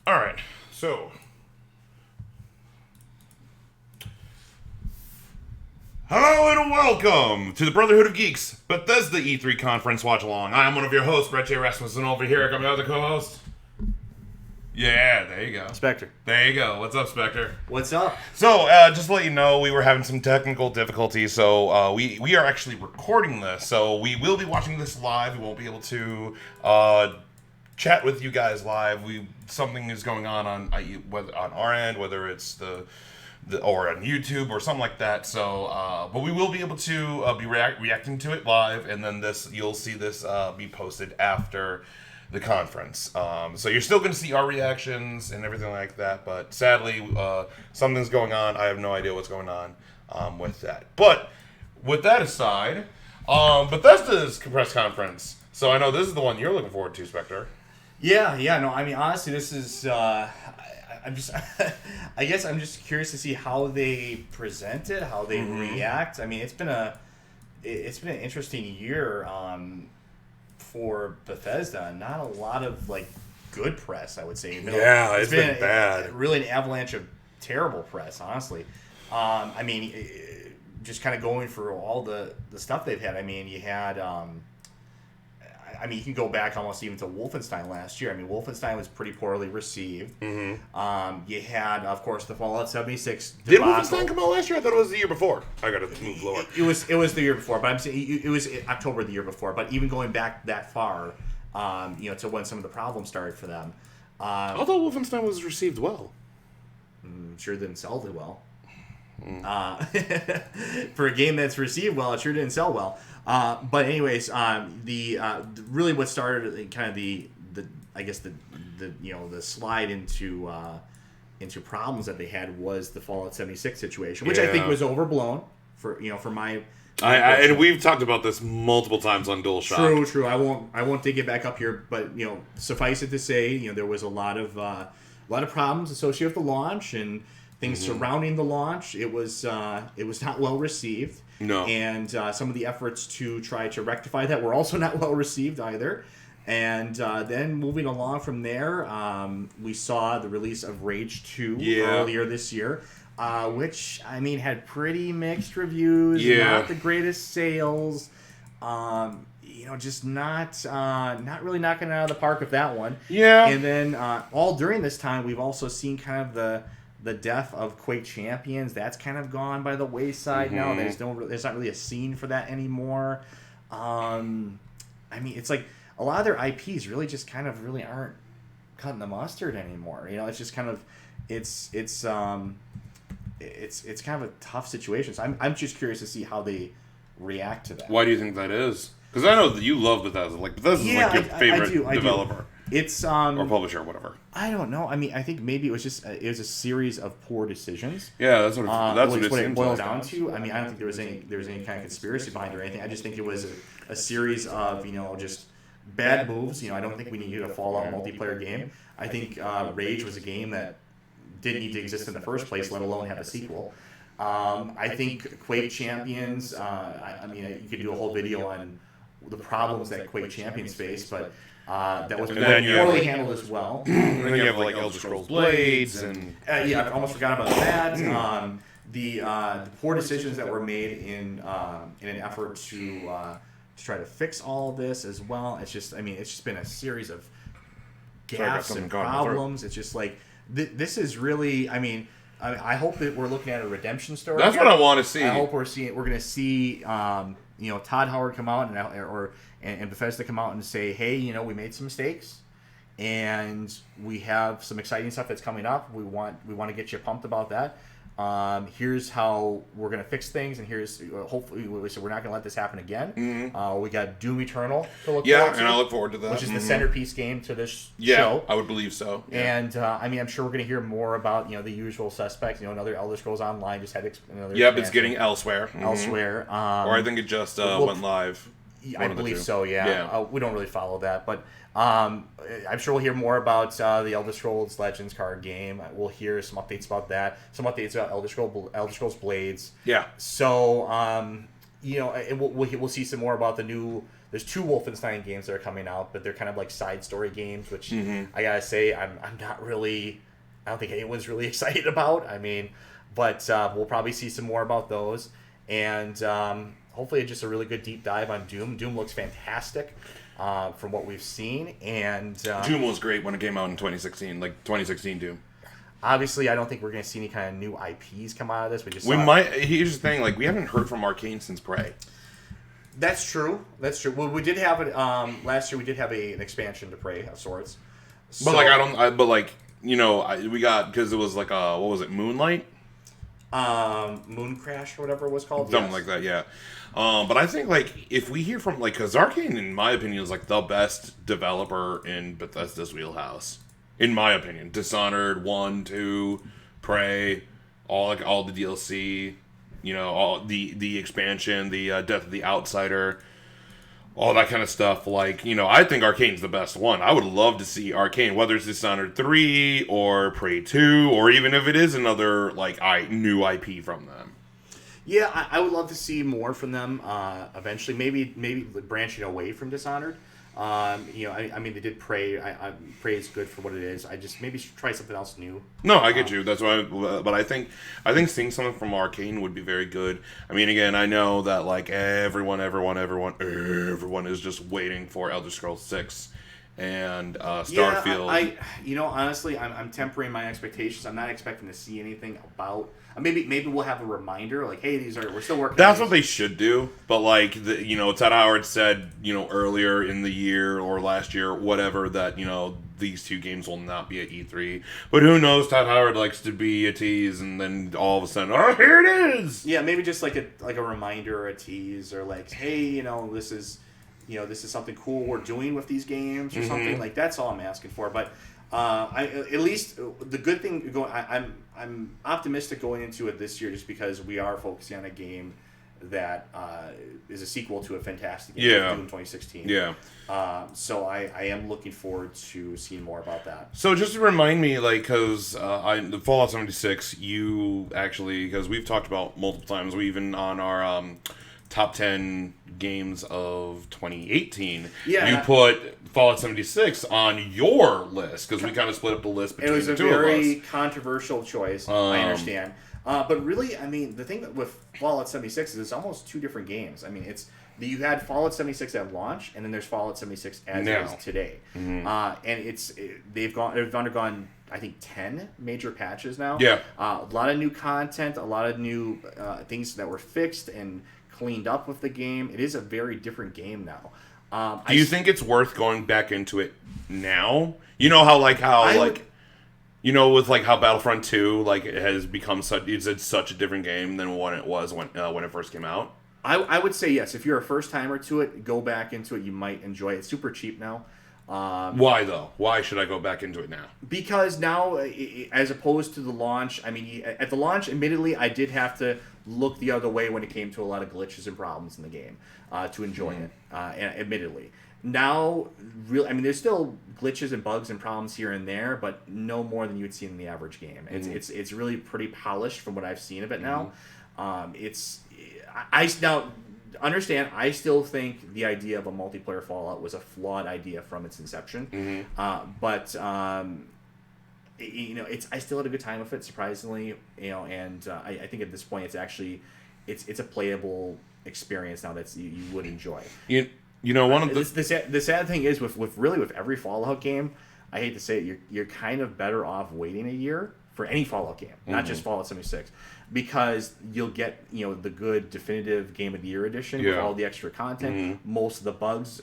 All right, so hello and welcome to the Brotherhood of Geeks Bethesda E3 conference watch along. I am one of your hosts, Brett J. Rasmussen. Over here, I got my other co-host. Yeah, there you go. Spectre. There you go. What's up, Spectre? What's up? So, just to let you know, we were having some technical difficulties, so we are actually recording this, so we will be watching this live. We won't be able to chat with you guys live. Something is going on whether on our end, whether it's the or on YouTube or something like that. So, but we will be able to be reacting to it live, and then you'll see this be posted after the conference. So you're still going to see our reactions and everything like that, but sadly, something's going on. I have no idea what's going on with that. But with that aside, Bethesda's press conference. So I know this is the one you're looking forward to, Spectre. Yeah. No, I mean, honestly, this is. I'm just. I guess I'm just curious to see how they present it, how they react. I mean, it's been an interesting year for Bethesda. Not a lot of good press, I would say. Yeah, it's been bad. Really, an avalanche of terrible press, honestly. I mean, just kind of going through all the stuff they've had. I mean, you had. You can go back almost even to Wolfenstein last year. I mean, Wolfenstein was pretty poorly received. Mm-hmm. You had, of course, the Fallout 76 debacle. Did Wolfenstein come out last year? I thought it was the year before. I got to move lower. It was the year before, but I'm saying it was October the year before. But even going back that far, to when some of the problems started for them. I thought Wolfenstein was received well. Sure didn't sell too well. For a game that's received well, it sure didn't sell well. But anyways, really what started kind of the slide into problems that they had was the Fallout 76 situation, which I think was overblown for my. And we've talked about this multiple times on DualShock. True. I won't dig it back up here, but suffice it to say, there was a lot of problems associated with the launch and things surrounding the launch. It was not well received. No. And some of the efforts to try to rectify that were also not well received either. And then moving along from there, we saw the release of Rage 2 earlier this year, which, I mean, had pretty mixed reviews, not the greatest sales, just not really knocking it out of the park with that one. Yeah. And then all during this time, we've also seen kind of the death of Quake Champions. That's kind of gone by the wayside now. There's not really a scene for that anymore. I mean, it's like a lot of their IPs really just kind of really aren't cutting the mustard anymore. It's just kind of it's kind of a tough situation. So I'm just curious to see how they react to that. Why do you think that is? Because I know that you love Bethesda. Bethesda's your favorite developer. It's or publisher or whatever. I don't know. I mean, I think maybe it was a series of poor decisions. Yeah, that's what it boiled down to. I mean, I don't think there was any kind of conspiracy behind it or anything. I just think it was a series of just bad moves. I don't think we needed a Fallout multiplayer game. I think Rage was a game that didn't need to exist in the first place, let alone have a sequel. I think Quake Champions. I mean, you could do a whole video on the problems that Quake Champions face, but. That was poorly handled as well. And then you have Elder Scrolls Blades and I almost forgot about that. The poor decisions that were made in an effort to try to fix all of this as well. It's just been a series of gaps and problems. It's just this is really. I mean, I hope that we're looking at a redemption story. That's what I want to see. I hope we're going to see Todd Howard come out and Bethesda come out and say, hey, we made some mistakes, and we have some exciting stuff that's coming up. We want to get you pumped about that. Here's how we're going to fix things, and here's hopefully we're not going to let this happen again. Mm-hmm. We got Doom Eternal to look forward to. And I look forward to that. Which is the centerpiece game to this show. I would believe so. Yeah. And I'm sure we're going to hear more about the usual suspects. Another Elder Scrolls Online just had another. Yep, it's getting elsewhere. Mm-hmm. Elsewhere. Or I think it just went live. I believe so, yeah. We don't really follow that, but I'm sure we'll hear more about the Elder Scrolls Legends card game. We'll hear some updates about that, some updates about Elder Scrolls Blades. Yeah. So, we'll see some more about the new There's 2 Wolfenstein games that are coming out, but they're kind of like side story games, which I gotta say I'm not really. I don't think anyone's really excited about. I mean, but we'll probably see some more about those, and hopefully just a really good deep dive on Doom. Doom looks fantastic from what we've seen, and Doom was great when it came out in 2016, like 2016 Doom. Obviously, I don't think we're going to see any kind of new IPs come out of this. We might. Here's the thing: like, we haven't heard from Arcane since Prey. That's true. That's true. Well, we did have it last year. We did have an expansion to Prey of sorts. But we got, because it was like what was it, Moonlight? Moon Crash or whatever it was called. Something like that, yeah. But I think, like, if we hear from, like, because Arcane, in my opinion, is like the best developer in Bethesda's wheelhouse. In my opinion, Dishonored 1, 2, Prey, all the DLC, all the expansion, the Death of the Outsider, all that kind of stuff. Like, I think Arcane's the best one. I would love to see Arcane, whether it's Dishonored 3 or Prey 2, or even if it is another new IP from them. Yeah, I would love to see more from them eventually. Maybe branching away from Dishonored. I mean, they did Prey. Prey is good for what it is. I just maybe try something else new. No, I get you. That's why. But I think seeing something from Arcane would be very good. I mean, again, I know that like everyone is just waiting for Elder Scrolls 6 and Starfield. Yeah, honestly, I'm tempering my expectations. I'm not expecting to see anything about. Maybe we'll have a reminder, like, hey, we're still working. That's what they should do. But like, Todd Howard said, earlier in the year or last year, whatever, that these 2 games will not be at E3. But who knows? Todd Howard likes to be a tease, and then all of a sudden, oh, here it is. Yeah, maybe just like a reminder or a tease, or like, hey, this is something cool we're doing with these games or something. Like, that's all I'm asking for. But at least the good thing I'm optimistic going into it this year, just because we are focusing on a game that is a sequel to a fantastic game, Doom 2016. Yeah. So I am looking forward to seeing more about that. So just to remind me, like, because the Fallout 76, you actually, because we've talked about multiple times, we even on our top 10 games of 2018, you put Fallout 76 on your list, because we kind of split up the list between the 2 of us. It was a very controversial choice, I understand. But really, I mean, the thing with Fallout 76 is it's almost 2 different games. I mean, you had Fallout 76 at launch, and then there's Fallout 76 as it is today. And they've undergone, I think, 10 major patches now. Yeah. A lot of new content, a lot of new things that were fixed and cleaned up with the game. It is a very different game now. Do you think it's worth going back into it now? With like how Battlefront 2 like it has become such a different game than what it was when it first came out. I would say yes. If you're a first timer to it, go back into it. You might enjoy it. It's super cheap now. Why though? Why should I go back into it now? Because now, as opposed to the launch, I mean, at the launch, admittedly, I did have to look the other way when it came to a lot of glitches and problems in the game to enjoy it. And admittedly, now, there's still glitches and bugs and problems here and there, but no more than you would see in the average game. It's really pretty polished from what I've seen of it now. Now understand, I still think the idea of a multiplayer Fallout was a flawed idea from its inception. But I still had a good time with it, surprisingly. And I think at this point, it's actually it's a playable experience now that you would enjoy. One of the sad thing is with every Fallout game, I hate to say it, you're kind of better off waiting a year for any Fallout game, not just Fallout 76, because you'll get the good definitive Game of the Year edition with all the extra content, most of the bugs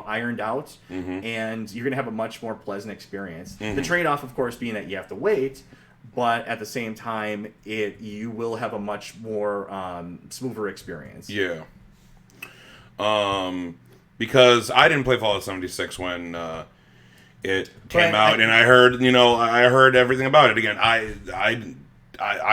ironed out, and you're gonna have a much more pleasant experience. The trade-off, of course, being that you have to wait, but at the same time, you will have a much more smoother experience. Yeah. Because I didn't play Fallout 76 when it came out, and I heard everything about it. Again, I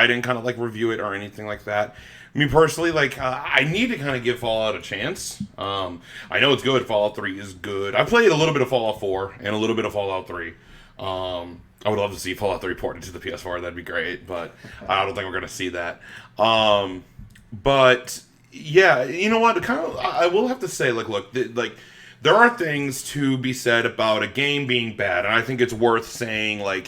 didn't kind of like review it or anything like that. Me personally, like I need to kind of give Fallout a chance. I know it's good. Fallout 3 is good. I played a little bit of Fallout 4 and a little bit of Fallout 3. I would love to see Fallout 3 ported to the PS4. That'd be great, but I don't think we're gonna see that. But Yeah, you know what? Kind of, I will have to say, like, look, like, there are things to be said about a game being bad, and I think it's worth saying, like,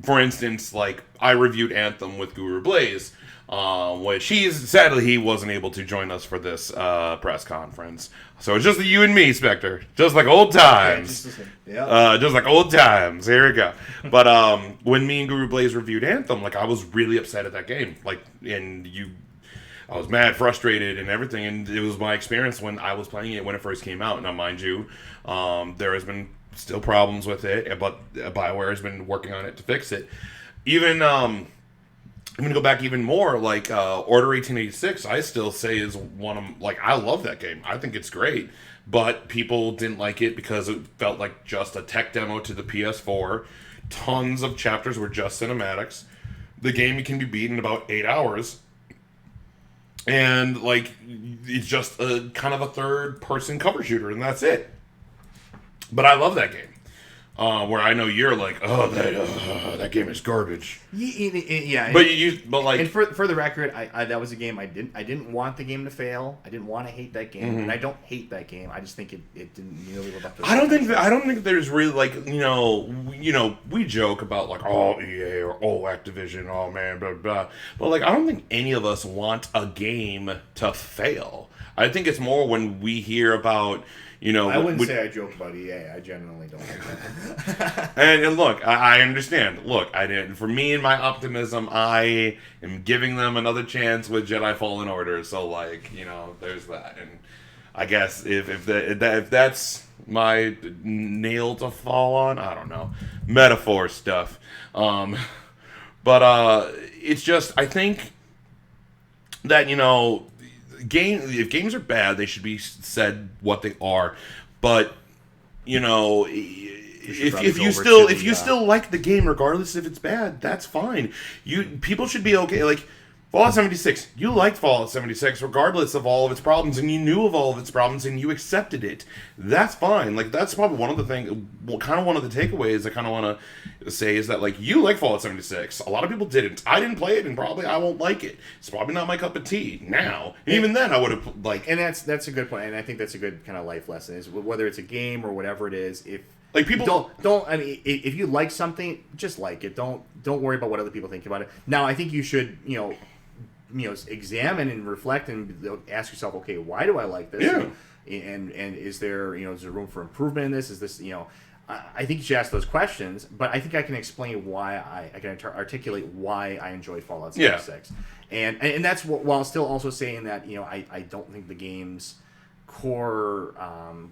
for instance, like, I reviewed Anthem with Guru Blaze, which sadly he wasn't able to join us for this press conference. So it's just you and me, Spectre, just like old times. Just like old times. Here we go. But when me and Guru Blaze reviewed Anthem, like, I was really upset at that game, like, I was mad, frustrated, and everything, and it was my experience when I was playing it when it first came out. Now, mind you, there has been still problems with it, but BioWare has been working on it to fix it. Even, I'm going to go back even more, like, Order 1886, I still say is one of, like, I love that game. I think it's great, but people didn't like it because it felt like just a tech demo to the PS4. Tons of chapters were just cinematics. The game can be beat in about 8 hours. And, like, it's just a kind of a third-person cover shooter, and that's it. But I love that game. Where I know you're like, that game is garbage. Yeah. But like, and for the record, I that was a game I didn't want the game to fail. I didn't want to hate that game, and I don't hate that game. I just think it didn't nearly live up to. I don't think there's really, like, we joke about, like, EA or Activision, man, blah blah. But, like, I don't think any of us want a game to fail. I think it's more when we hear about. I wouldn't say I joke about EA. I genuinely don't like that. and look, I understand. Look, for me and my optimism, I am giving them another chance with Jedi Fallen Order. So, like, there's that. And I guess if that's my nail to fall on, I don't know, metaphor stuff. But it's just, I think that if games are bad, they should be said what they are. But if you still like the game, regardless if it's bad, that's fine. People should be okay. Like Fallout 76, you liked Fallout 76 regardless of all of its problems, and you knew of all of its problems, and you accepted it. That's fine. Like, that's probably one of the things, kind of one of the takeaways I kind of want to say is that, like, you like Fallout 76. A lot of people didn't. I didn't play it, and probably I won't like it. It's probably not my cup of tea now. And even then, I would have, like... And that's a good point, and I think that's a good kind of life lesson, is whether it's a game or whatever it is, if... Like, people don't. I mean, if you like something, just like it. Don't worry about what other people think about it. Now, I think you should, examine and reflect and ask yourself, okay, why do I like this? Yeah. And is there room for improvement in this? Is this I think you should ask those questions, but I think I can explain why I can articulate why I enjoyed Fallout 76. Yeah. And that's while still also saying that I don't think the game's core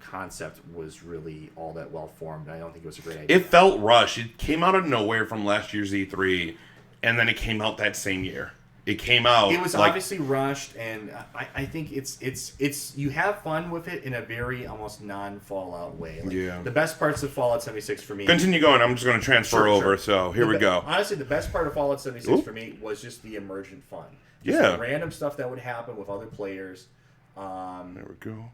concept was really all that well formed. I don't think it was a great idea. It felt rushed. It came out of nowhere from last year's E3, and then it came out that same year. It came out. It was obviously rushed, and I think it's you have fun with it in a very almost non-Fallout way. Like, the best parts of Fallout 76 for me. Continue going. I'm just going to transfer over. Sure. So here we go. Honestly, the best part of Fallout 76 for me was just the emergent fun. Just the random stuff that would happen with other players. There we go.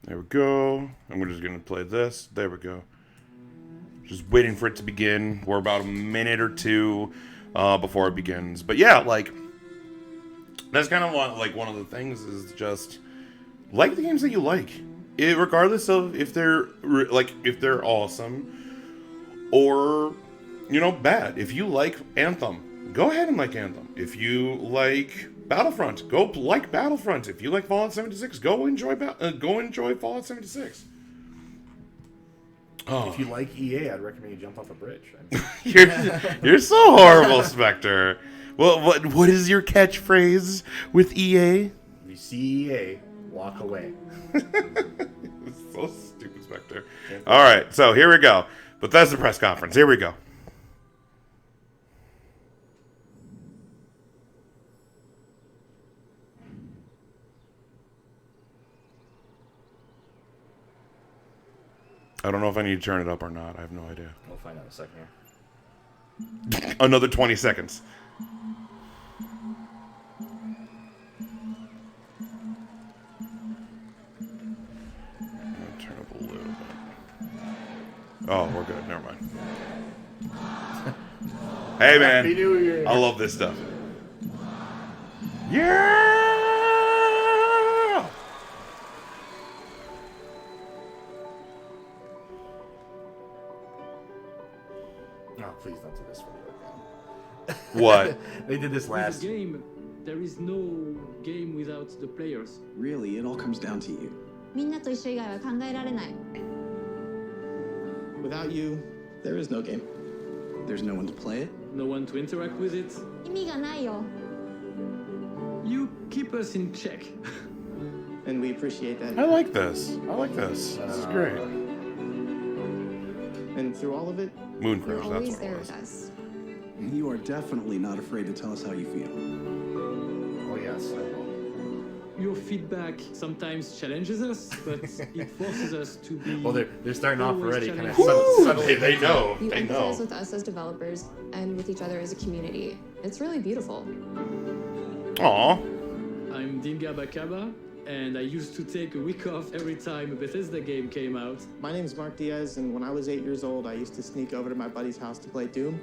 There we go. I'm just going to play this. There we go. Just waiting for it to begin. We're about a minute or two before it begins. But yeah, like, that's kind of one of the things is just like the games that you like. Regardless of if they're awesome or bad. If you like Anthem, go ahead and like Anthem. If you like Battlefront, go like Battlefront. If you like Fallout 76, go enjoy Fallout 76. Oh. If you like EA, I'd recommend you jump off a bridge. You're so horrible, Spectre. Well, what is your catchphrase with EA? If you see EA, walk away. It's so stupid, Spectre. All right, so here we go. Bethesda press conference. Here we go. I don't know if I need to turn it up or not. I have no idea. We'll find out in a second here. Another 20 seconds. Turn up a little bit. Oh, we're good. Never mind. Hey, man. Happy New Year. I love this stuff. Yeah! Oh, please don't do this for the other game. What? They did this With last. a game, there is no game without the players. Really, it all comes down to you. みんなと一緒以外は考えられない。 Without you, there is no game. There's no one to play it. No one to interact with it. 意味がないよ。 You keep us in check. And we appreciate I that. like this. I like this. This is great. And through all of it, Moon You're Crush, that's always what it there was. with us. you are definitely not afraid to tell us how you feel. Oh yes. Your feedback sometimes challenges us, but it forces us to be. Well, they're starting off always already. Kind of challenging. suddenly. They know. You They know. empathize with us as developers and with each other as a community. It's really beautiful. Aw. I'm Dinga Bakaba, and I used to take a week off every time a Bethesda game came out. My name is Mark Diaz, and when I was 8 years old, I used to sneak over to my buddy's house to play Doom.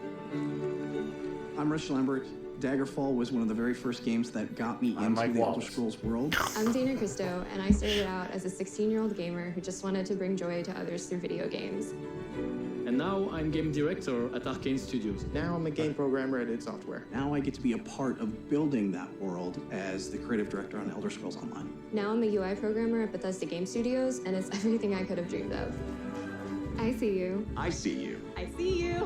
I'm Rush Lambert. Daggerfall was one of the very first games that got me I'm into Mike the Elder Wallace. Scrolls world. I'm Dana Christo, and I started out as a 16-year-old gamer who just wanted to bring joy to others through video games. And now I'm game director at Arcane Studios. Now I'm a game programmer at id Software. Now I get to be a part of building that world as the creative director on Elder Scrolls Online. Now I'm a UI programmer at Bethesda Game Studios, and it's everything I could have dreamed of. I see you. I see you. I see you.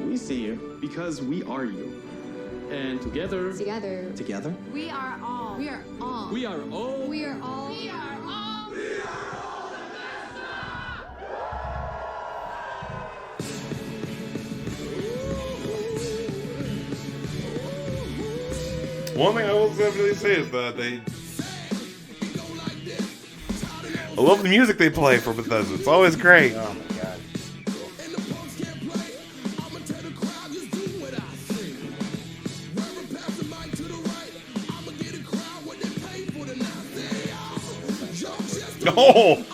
We see you. Because we are you. And together, Together, Together? we are all. We are all. we are all. We are all. We are all. One thing I will definitely say is that I love the music they play for Bethesda. It's always great. Oh my god. No!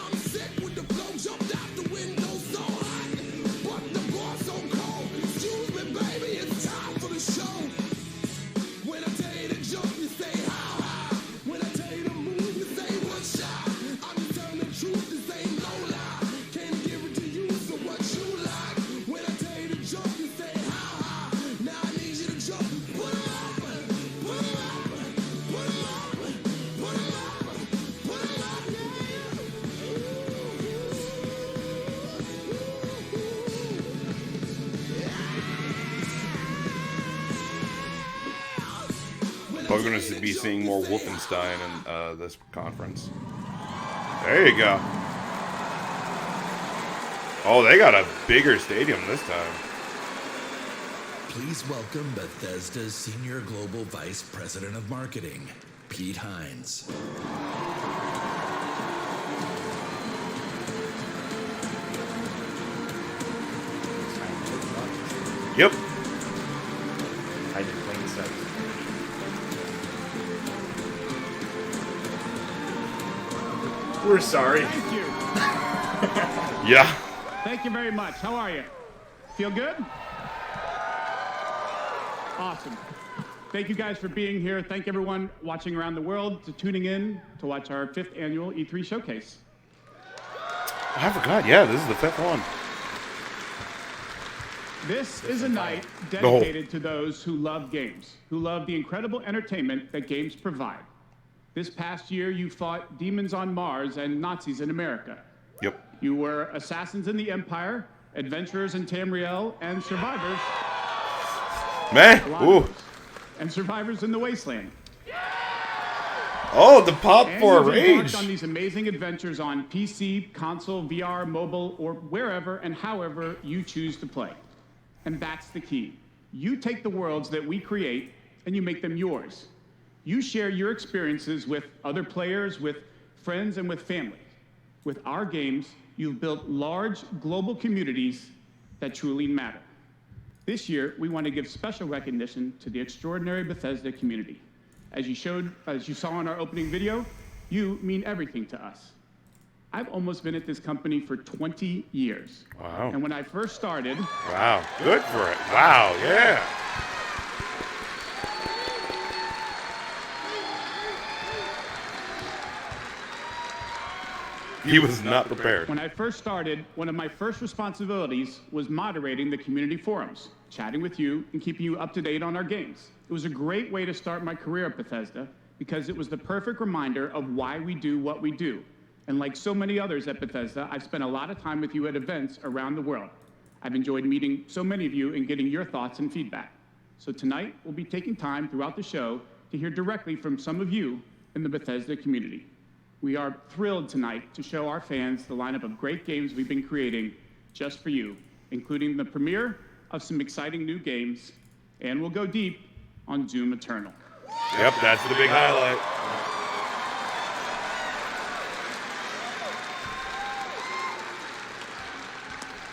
Probably going to be seeing more Wolfenstein in this conference. There you go. Oh, they got a bigger stadium this time. Please welcome Bethesda's Senior Global Vice President of Marketing, Pete Hines. Yep. I did plain sight. We're sorry. Thank you. Yeah. Thank you very much. How are you? Feel good? Awesome. Thank you guys for being here. Thank everyone watching around the world to tuning in to watch our 5th annual E3 showcase. I forgot. Yeah, this is the 5th one. This is a night dedicated to those who love games, who love the incredible entertainment that games provide. This past year, you fought demons on Mars and Nazis in America. Yep. You were assassins in the Empire, adventurers in Tamriel, and survivors. Man. Ooh. And survivors in the Wasteland. Oh, the pop And for you've embarked rage. on these amazing adventures on PC, console, VR, mobile, or wherever and however you choose to play. And that's the key. You take the worlds that we create and you make them yours. You share your experiences with other players, with friends, and with family. With our games, you've built large global communities that truly matter. This year, we want to give special recognition to the extraordinary Bethesda community. As you saw in our opening video, you mean everything to us. I've almost been at this company for 20 years. Wow. And when I first started, Wow. Good for it. Wow. Yeah. He was not prepared. When I first started, one of my first responsibilities was moderating the community forums, chatting with you, and keeping you up to date on our games. It was a great way to start my career at Bethesda because it was the perfect reminder of why we do what we do. And like so many others at Bethesda, I've spent a lot of time with you at events around the world. I've enjoyed meeting so many of you and getting your thoughts and feedback. So tonight, we'll be taking time throughout the show to hear directly from some of you in the Bethesda community. We are thrilled tonight to show our fans the lineup of great games we've been creating just for you, including the premiere of some exciting new games, and we'll go deep on Doom Eternal. Yep, that's the big highlight.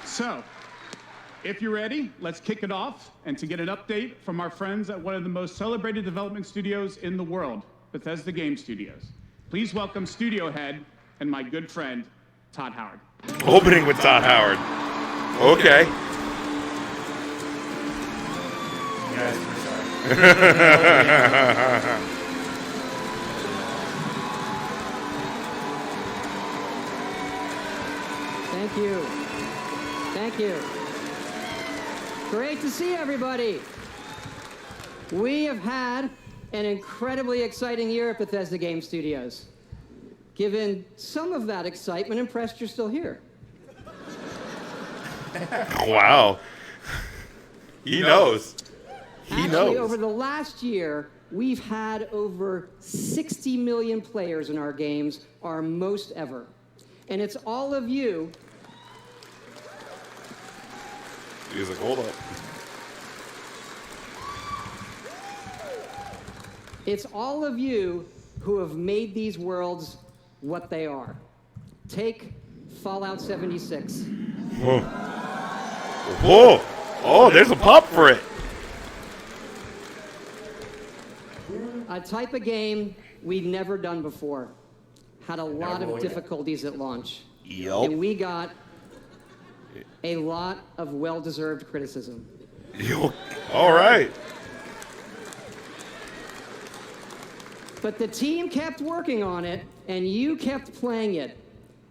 So, if you're ready, let's kick it off and to get an update from our friends at one of the most celebrated development studios in the world, Bethesda Game Studios. Please welcome studio head and my good friend, Todd Howard. Opening with Todd Howard. Okay. Guys, we're sorry. Thank you. Thank you. Great to see everybody. We have had an incredibly exciting year at Bethesda Game Studios. Given some of that excitement, impressed you're still here. Wow. He knows. He Actually, knows. over the last year, we've had over 60 million players in our games, our most ever. And it's all of you. He's like, hold up. It's all of you who have made these worlds what they are. Take Fallout 76. Whoa. Whoa. Oh, there's a pop for it. A type of game we've never done before. Had a lot of difficulties at launch. Yup. And we got a lot of well-deserved criticism. All right. But the team kept working on it, and you kept playing it.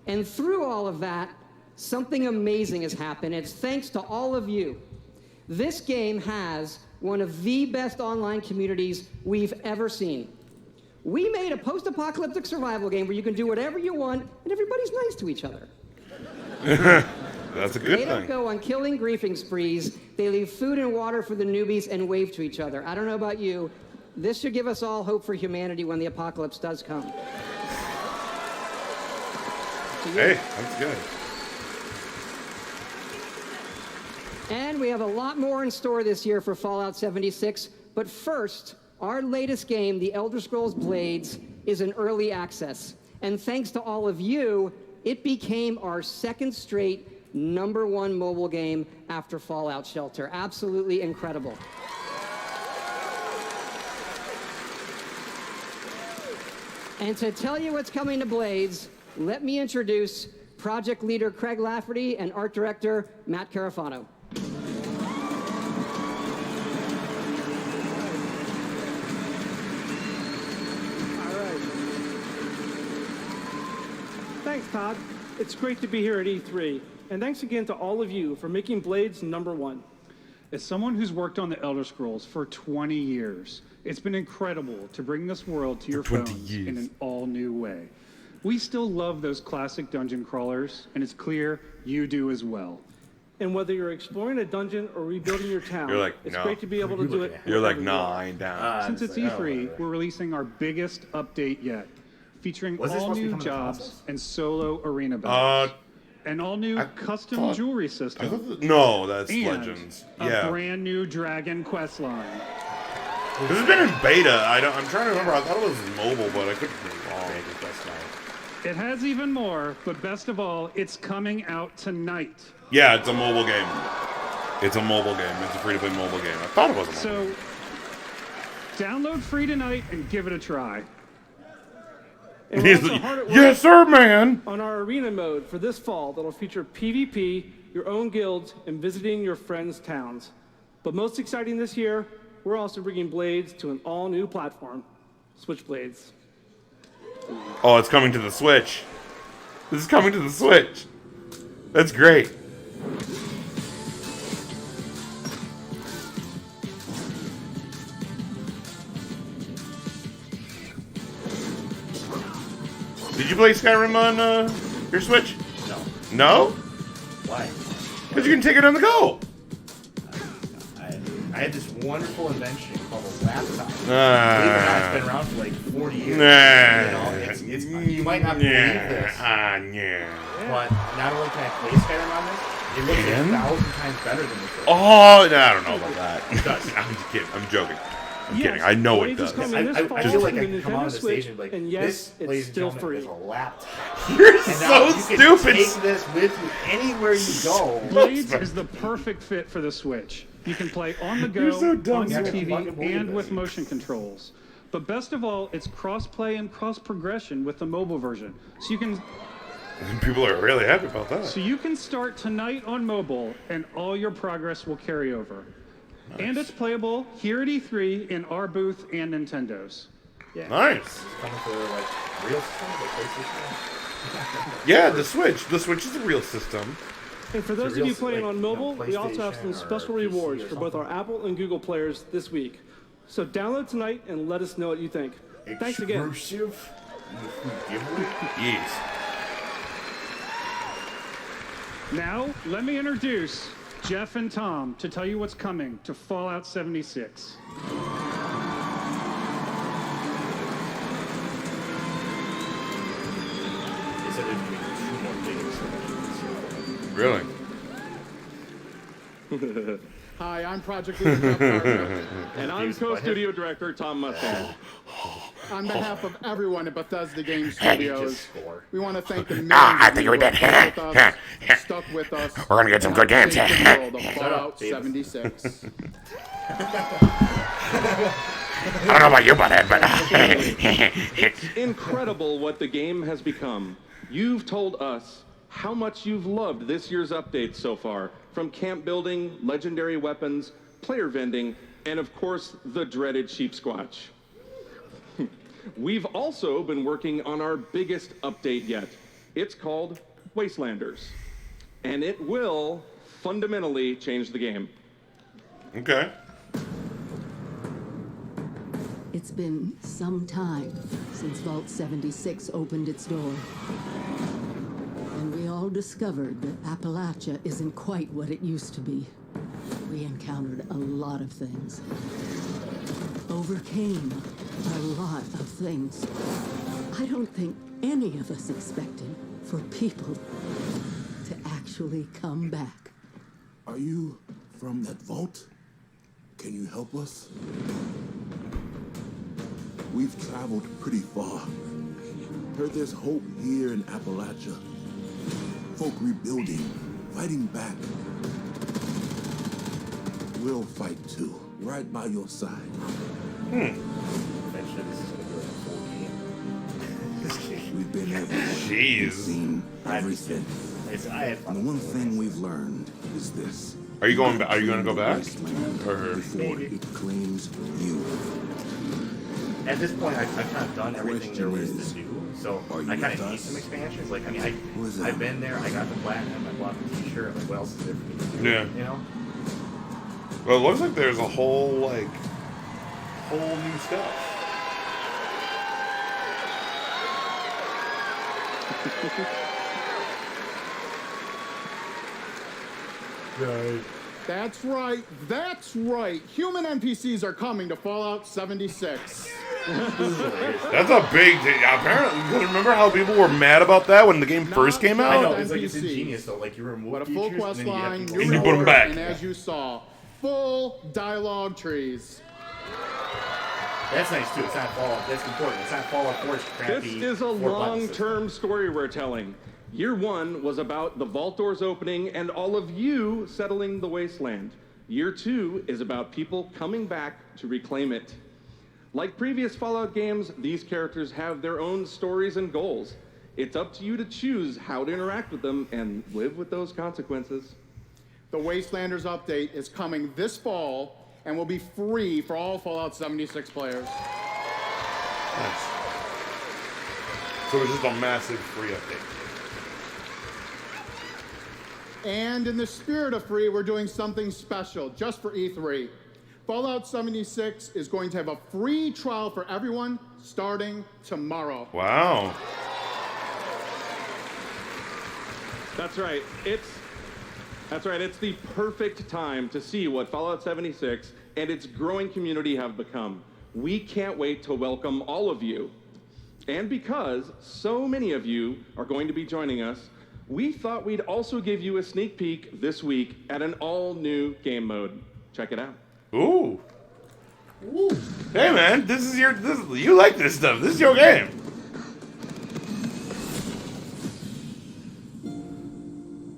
And through all of that, something amazing has happened. It's thanks to all of you. This game has one of the best online communities we've ever seen. We made a post-apocalyptic survival game where you can do whatever you want, and everybody's nice to each other. That's a good They don't thing. go on killing griefing sprees. They leave food and water for the newbies and wave to each other. I don't know about you. This should give us all hope for humanity when the apocalypse does come. Hey, that's good. And we have a lot more in store this year for Fallout 76. But first, our latest game, The Elder Scrolls Blades, is in early access. And thanks to all of you, it became our second straight #1 mobile game after Fallout Shelter. Absolutely incredible. And to tell you what's coming to Blades, let me introduce project leader Craig Lafferty and art director Matt Carafano. Thanks, Todd. It's great to be here at E3. And thanks again to all of you for making Blades #1. As someone who's worked on the Elder Scrolls for 20 years, it's been incredible to bring this world to your phones in an all-new way. We still love those classic dungeon crawlers, and it's clear you do as well. And whether you're exploring a dungeon or rebuilding your town, You're like, it's no. great to be able to do it. You're like, wherever you nah, are. I ain't down. Since it's E3, we're releasing our biggest update yet, featuring Was this all supposed to be new coming to jobs consoles? and solo arena battles. An all-new custom thought- jewelry system. No, that's and Legends. a Yeah. brand new dragon quest line. This has been in beta. I'm trying to remember. I thought it was mobile, but I could be wrong. It has even more, but best of all, it's coming out tonight. Yeah, it's a mobile game. It's a mobile game. It's a free-to-play mobile game. I thought it was a mobile game. So, download free tonight and give it a try. And He's we're also like, hard at work yes, sir, man. on our arena mode for this fall that'll feature PvP, your own guilds, and visiting your friends' towns. But most exciting this year, we're also bringing Blades to an all-new platform, Switchblades. Oh, it's coming to the Switch. This is coming to the Switch. That's great. Did you play Skyrim on your Switch? No. No? Why? Because you can take it on the go. I had this wonderful invention called a laptop. Believe it or not, it's been around for like 40 years. You might not believe this. But not only can I play Skyrim on this, it looks 1,000 times better than this. Oh, no, I don't know about that. It does. I'm just kidding. I'm joking. I'm kidding. I know it does. I feel like I can come on the stage and be like, this, ladies and gentlemen, is a laptop. You're and so you stupid. Can take this with you anywhere you go. Blades is the perfect fit for the Switch. You can play on the go, so dumb. on your Yeah, TV, fucking believe and it. with motion controls. But best of all, it's cross-play and cross-progression with the mobile version. So you can People are really happy about that. So you can start tonight on mobile, and all your progress will carry over. Nice. And it's playable here at E3 in our booth and Nintendo's. Yeah. Nice. It's coming for like real systems, like PlayStation. Yeah, the Switch. The Switch is a real system. And for those of you playing on mobile, we also have some PlayStation special or PC rewards or for both our Apple and Google players this week. So download tonight and let us know what you think. Thanks again. Exclusive Yes. Now, let me introduce Jeff and Tom to tell you what's coming to Fallout 76. They said there's going to be 2 more gigs. Really? Hi, I'm Project Lead Jeff Gardner. And I'm co-studio director Tom Mustang. On behalf of everyone at Bethesda Game Studios, we want to thank the millions I think of we you did. who have with us, stuck with us. We're gonna get some good games. and saved the world of Fallout 76. I don't know about you, butthead, but It's incredible what the game has become. You've told us how much you've loved this year's updates so far, from camp building, legendary weapons, player vending, and of course, the dreaded sheep squatch. We've also been working on our biggest update yet. It's called Wastelanders, and it will fundamentally change the game. Okay. It's been some time since Vault 76 opened its door. And we all discovered that Appalachia isn't quite what it used to be. We encountered a lot of things. Overcame a lot of things. I don't think any of us expected for people to actually come back. Are you from that vault? Can you help us? We've traveled pretty far. Heard there's hope here in Appalachia. Folk rebuilding, fighting back. We'll fight too, right by your side. Eventually, this is going to be a full game. We've been everywhere. Jeez. We've seen everything. And the one thing we've learned is this. Are you going back? Are you going to go back? Or Before it claims you. At this point, I've kind of done everything there is to do, so I kind of need some expansions. Like, I mean, I've been there, I got the platinum, I bought the t-shirt, like, what else is there for me to do? Yeah. You know? Well, it looks like there's a whole new stuff. Right. That's right. That's right. Human NPCs are coming to Fallout 76. That's a big apparently, because remember how people were mad about that when the game first came out? I know, it's like it's ingenious though, like you remove But a full features quest and then you have line, to new And you put 'em rewards, back. and as you saw, full dialogue trees. That's nice too. It's not Fallout. That's important. It's not Fallout 4's crappy. This is a 4 button long-term story we're telling. Year 1 was about the vault doors opening and all of you settling the wasteland. Year 2 is about people coming back to reclaim it. Like previous Fallout games, these characters have their own stories and goals. It's up to you to choose how to interact with them and live with those consequences. The Wastelanders update is coming this fall and will be free for all Fallout 76 players. Nice. So it's just a massive free update. And in the spirit of free, we're doing something special just for E3. Fallout 76 is going to have a free trial for everyone starting tomorrow. Wow. That's right. It's the perfect time to see what Fallout 76 and its growing community have become. We can't wait to welcome all of you. And because so many of you are going to be joining us, we thought we'd also give you a sneak peek this week at an all-new game mode. Check it out. Ooh. Hey man, you like this stuff. This is your game.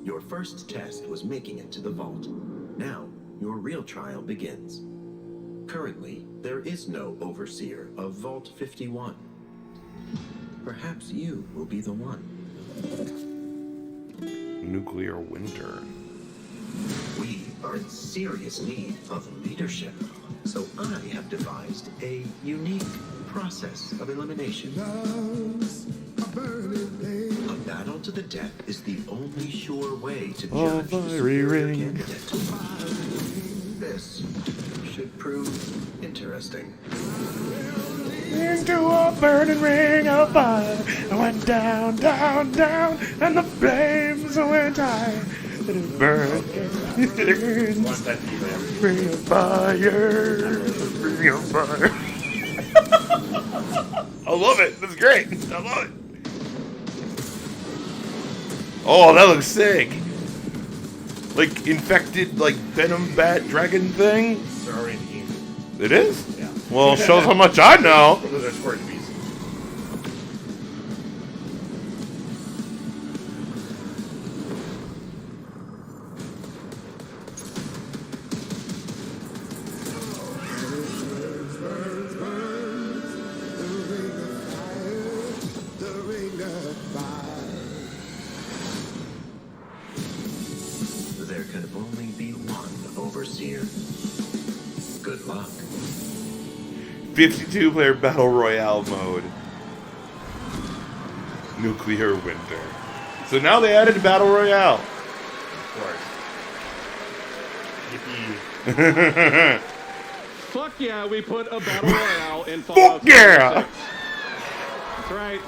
Your first test was making it to the vault. Now, your real trial begins. Currently, there is no overseer of Vault 51. Perhaps you will be the one. Nuclear winter. We are in serious need of leadership, so I have devised a unique process of elimination. A battle to the death is the only sure way to judge the superior candidate. This should prove interesting. Into a burning ring of fire, I went down, down, down, and the flames went high. And it burned. Ring of fire, ring of fire. I love it. That's great. I love it. Oh, that looks sick. Like infected, like venom bat dragon thing. It's already in the game. It is? Yeah. Well, shows how much I know. Those are squirt bees. There can only be one overseer. Good luck. 52-player battle royale mode. Nuclear winter. So now they added battle royale. Of course. Yippee. Fuck yeah, we put a battle royale in Fallout 76. Fuck yeah! That's right.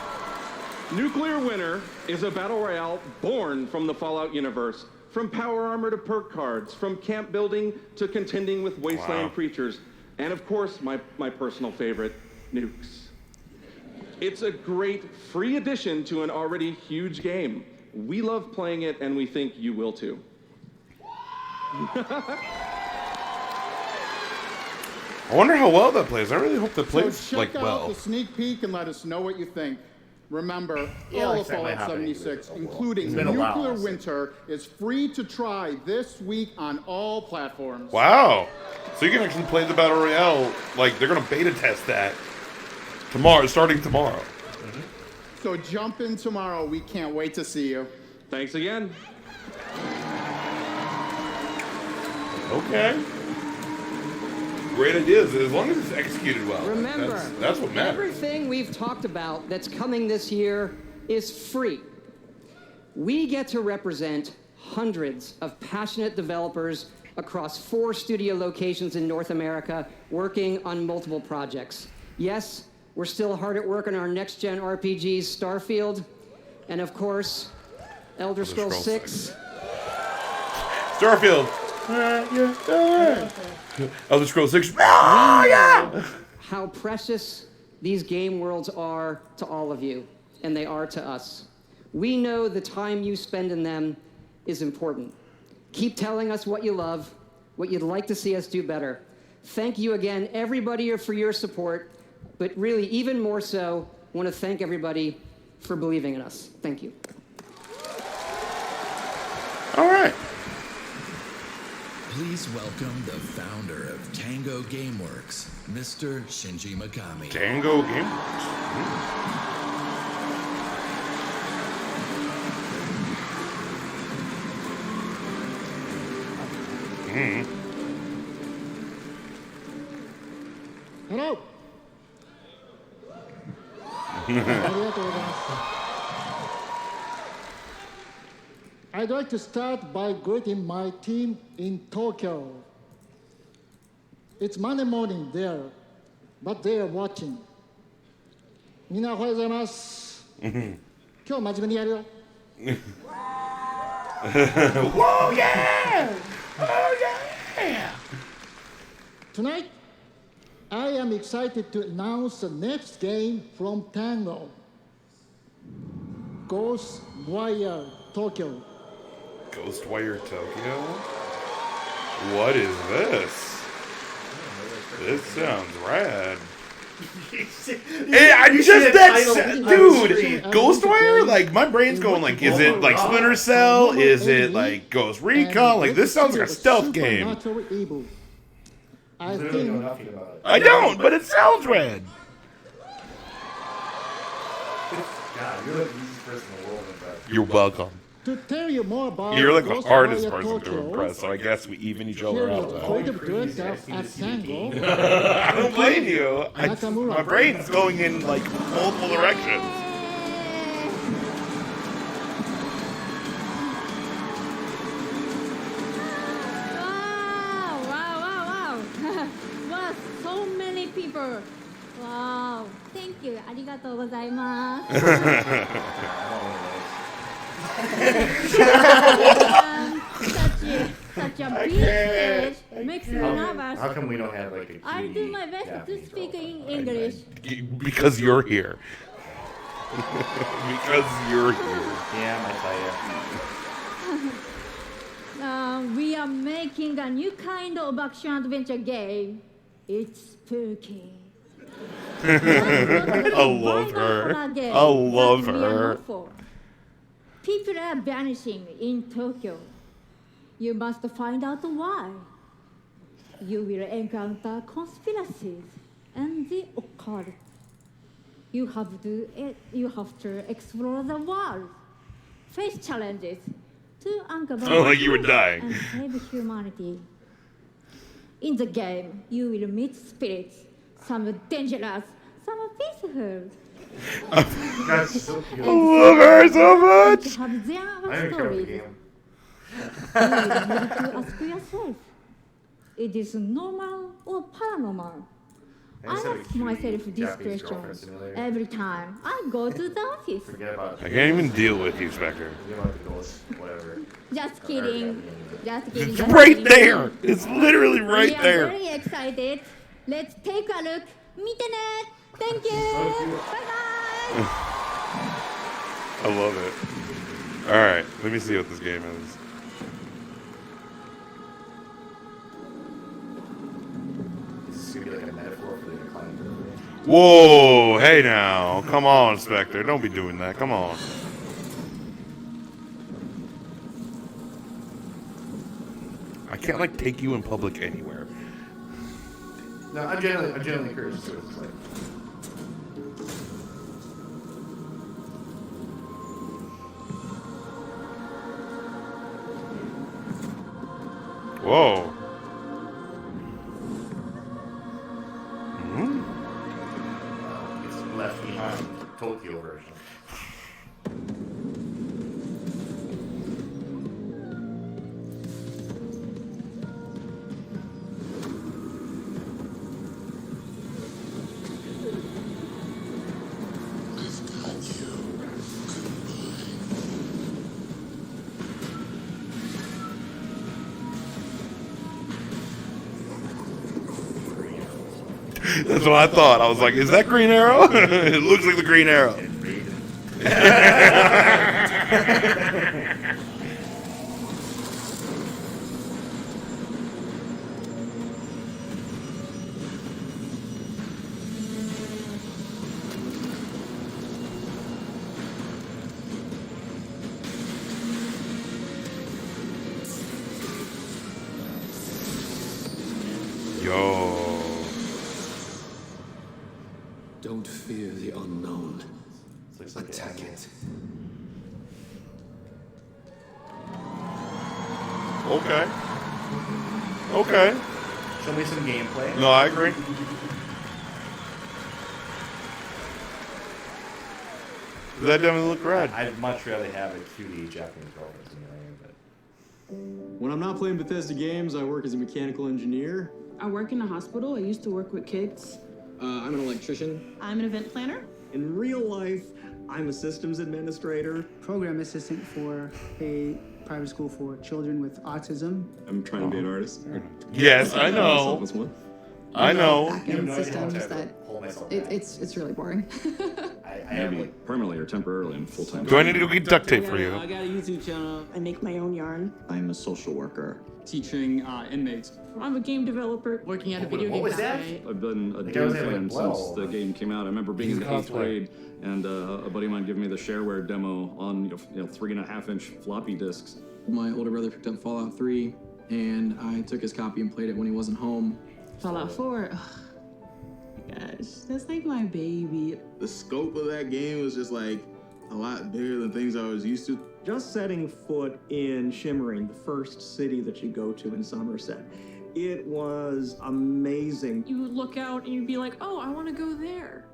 Nuclear Winter is a battle royale born from the Fallout universe. From power armor to perk cards, from camp building to contending with wasteland creatures, and of course, my personal favorite, nukes. It's a great free addition to an already huge game. We love playing it, and we think you will too. I wonder how well that plays. I really hope that plays So check like out well. the sneak peek and let us know what you think. Remember, Yeah, all like of that might Fallout happen 76, anyway. including It's been a while, Nuclear so- Winter, is free to try this week on all platforms. Wow. So you can actually play the battle royale. Like they're gonna beta test that tomorrow, starting tomorrow. So jump in tomorrow. We can't wait to see you. Thanks again. Okay. Great ideas, as long as it's executed well. Remember, that's what matters. everything we've talked about that's coming this year is free. We get to represent hundreds of passionate developers across 4 studio locations in North America working on multiple projects. Yes, we're still hard at work on our next-gen RPGs, Starfield, and of course, Elder Scrolls 6. Starfield. Elder Scrolls 6. Oh, yeah! How precious these game worlds are to all of you, and they are to us. We know the time you spend in them is important. Keep telling us what you love, what you'd like to see us do better. Thank you again, everybody, for your support, but really, even more so, I want to thank everybody for believing in us. Thank you. All right. Please welcome the founder of Tango Gameworks, Mr. Shinji Mikami. Tango Gameworks. Hello. I I'd like to start by greeting my team in Tokyo. It's Monday morning there, but they are watching. みんなおはようございます。今日真面目にやるよ。Whoa, yeah! Oh, yeah! Tonight, I am excited to announce the next game from Tango. Ghostwire Tokyo. Ghostwire Tokyo? What is this? This sounds rad. Hey, I just dude, Ghostwire? Like, my brain's going like, is it like Splinter Cell? Is it like Ghost Recon? Like, this sounds like a stealth game. I don't, but it sounds rad. God, you're like the easiest person in the world to impress. You're welcome. To tell you more about You're like the hardest Ghostwire person to Tokyo, impress, so I guess we even each other out. Though. creative director at Tango. I don't blame you. My brain's going in like multiple directions. Wow. Wow, so many people. Wow. Thank you. ありがとうございます。Such a big stage makes me nervous. How come we don't have like a I'll do my best to speak in English. Because you're here. Because you're here. Yeah, I tell you. We are making a new kind of action-adventure game. It's spooky. I love her. I love her. People are vanishing in Tokyo. You must find out why. You will encounter conspiracies and the occult. You have to explore the world, face challenges to uncover like you were dying. and save humanity. In the game, you will meet spirits, some dangerous, some peaceful. That's so cute. I love her so much. Have their I don't care about the stories. game. You will need to ask yourself, it is normal or paranormal? I ask myself this question every time I go to the office. Forget about I can't even deal with you, Spectre. Forget about the ghost, whatever. Just kidding. Just kidding. It's just right kidding. there. It's literally right We are there. very excited. Let's take a look. 見てね. Thank you. Bye bye. I love it. All right, let me see what this game is. This is gonna be like a metaphor for the decline curve. Whoa, hey now. Come on, Spectre. Don't be doing that. Come on. I can't, like, take you in public anywhere. No, I'm generally curious too. It's like, Whoa. Hmm? it's Left Behind Tokyo version. That's what I thought. I was like, is that Green Arrow? It looks like the Green Arrow. Yo. Don't fear the unknown. Attack it. Okay. Okay. Show me some gameplay. No, I agree. That definitely look rad. I'd much rather have a cutie Japanese girlfriend than When I'm not playing Bethesda games, I work as a mechanical engineer. I work in a hospital. I used to work with kids. I'm an electrician. I'm an event planner. In real life, I'm a systems administrator. Program assistant for a private school for children with autism. I'm trying to be an artist. Yes, I know. I know. Back-end systems that it's really boring. Maybe permanently or temporarily and full-time. Do I need to go get duct tape for you? I got a YouTube channel. I make my own yarn. I'm a social worker. Teaching inmates. I'm a game developer. Working at a video game cafe. I've been a Doom fan since the game came out. I remember being in the 8th grade and a buddy of mine giving me the shareware demo on 3.5-inch floppy disks. My older brother picked up Fallout 3, and I took his copy and played it when he wasn't home. Fallout 4. Oh my gosh, that's like my baby. The scope of that game was just like a lot bigger than things I was used to. Just setting foot in Shimmering, the first city that you go to in Somerset, it was amazing. You would look out and you'd be like, oh, I want to go there.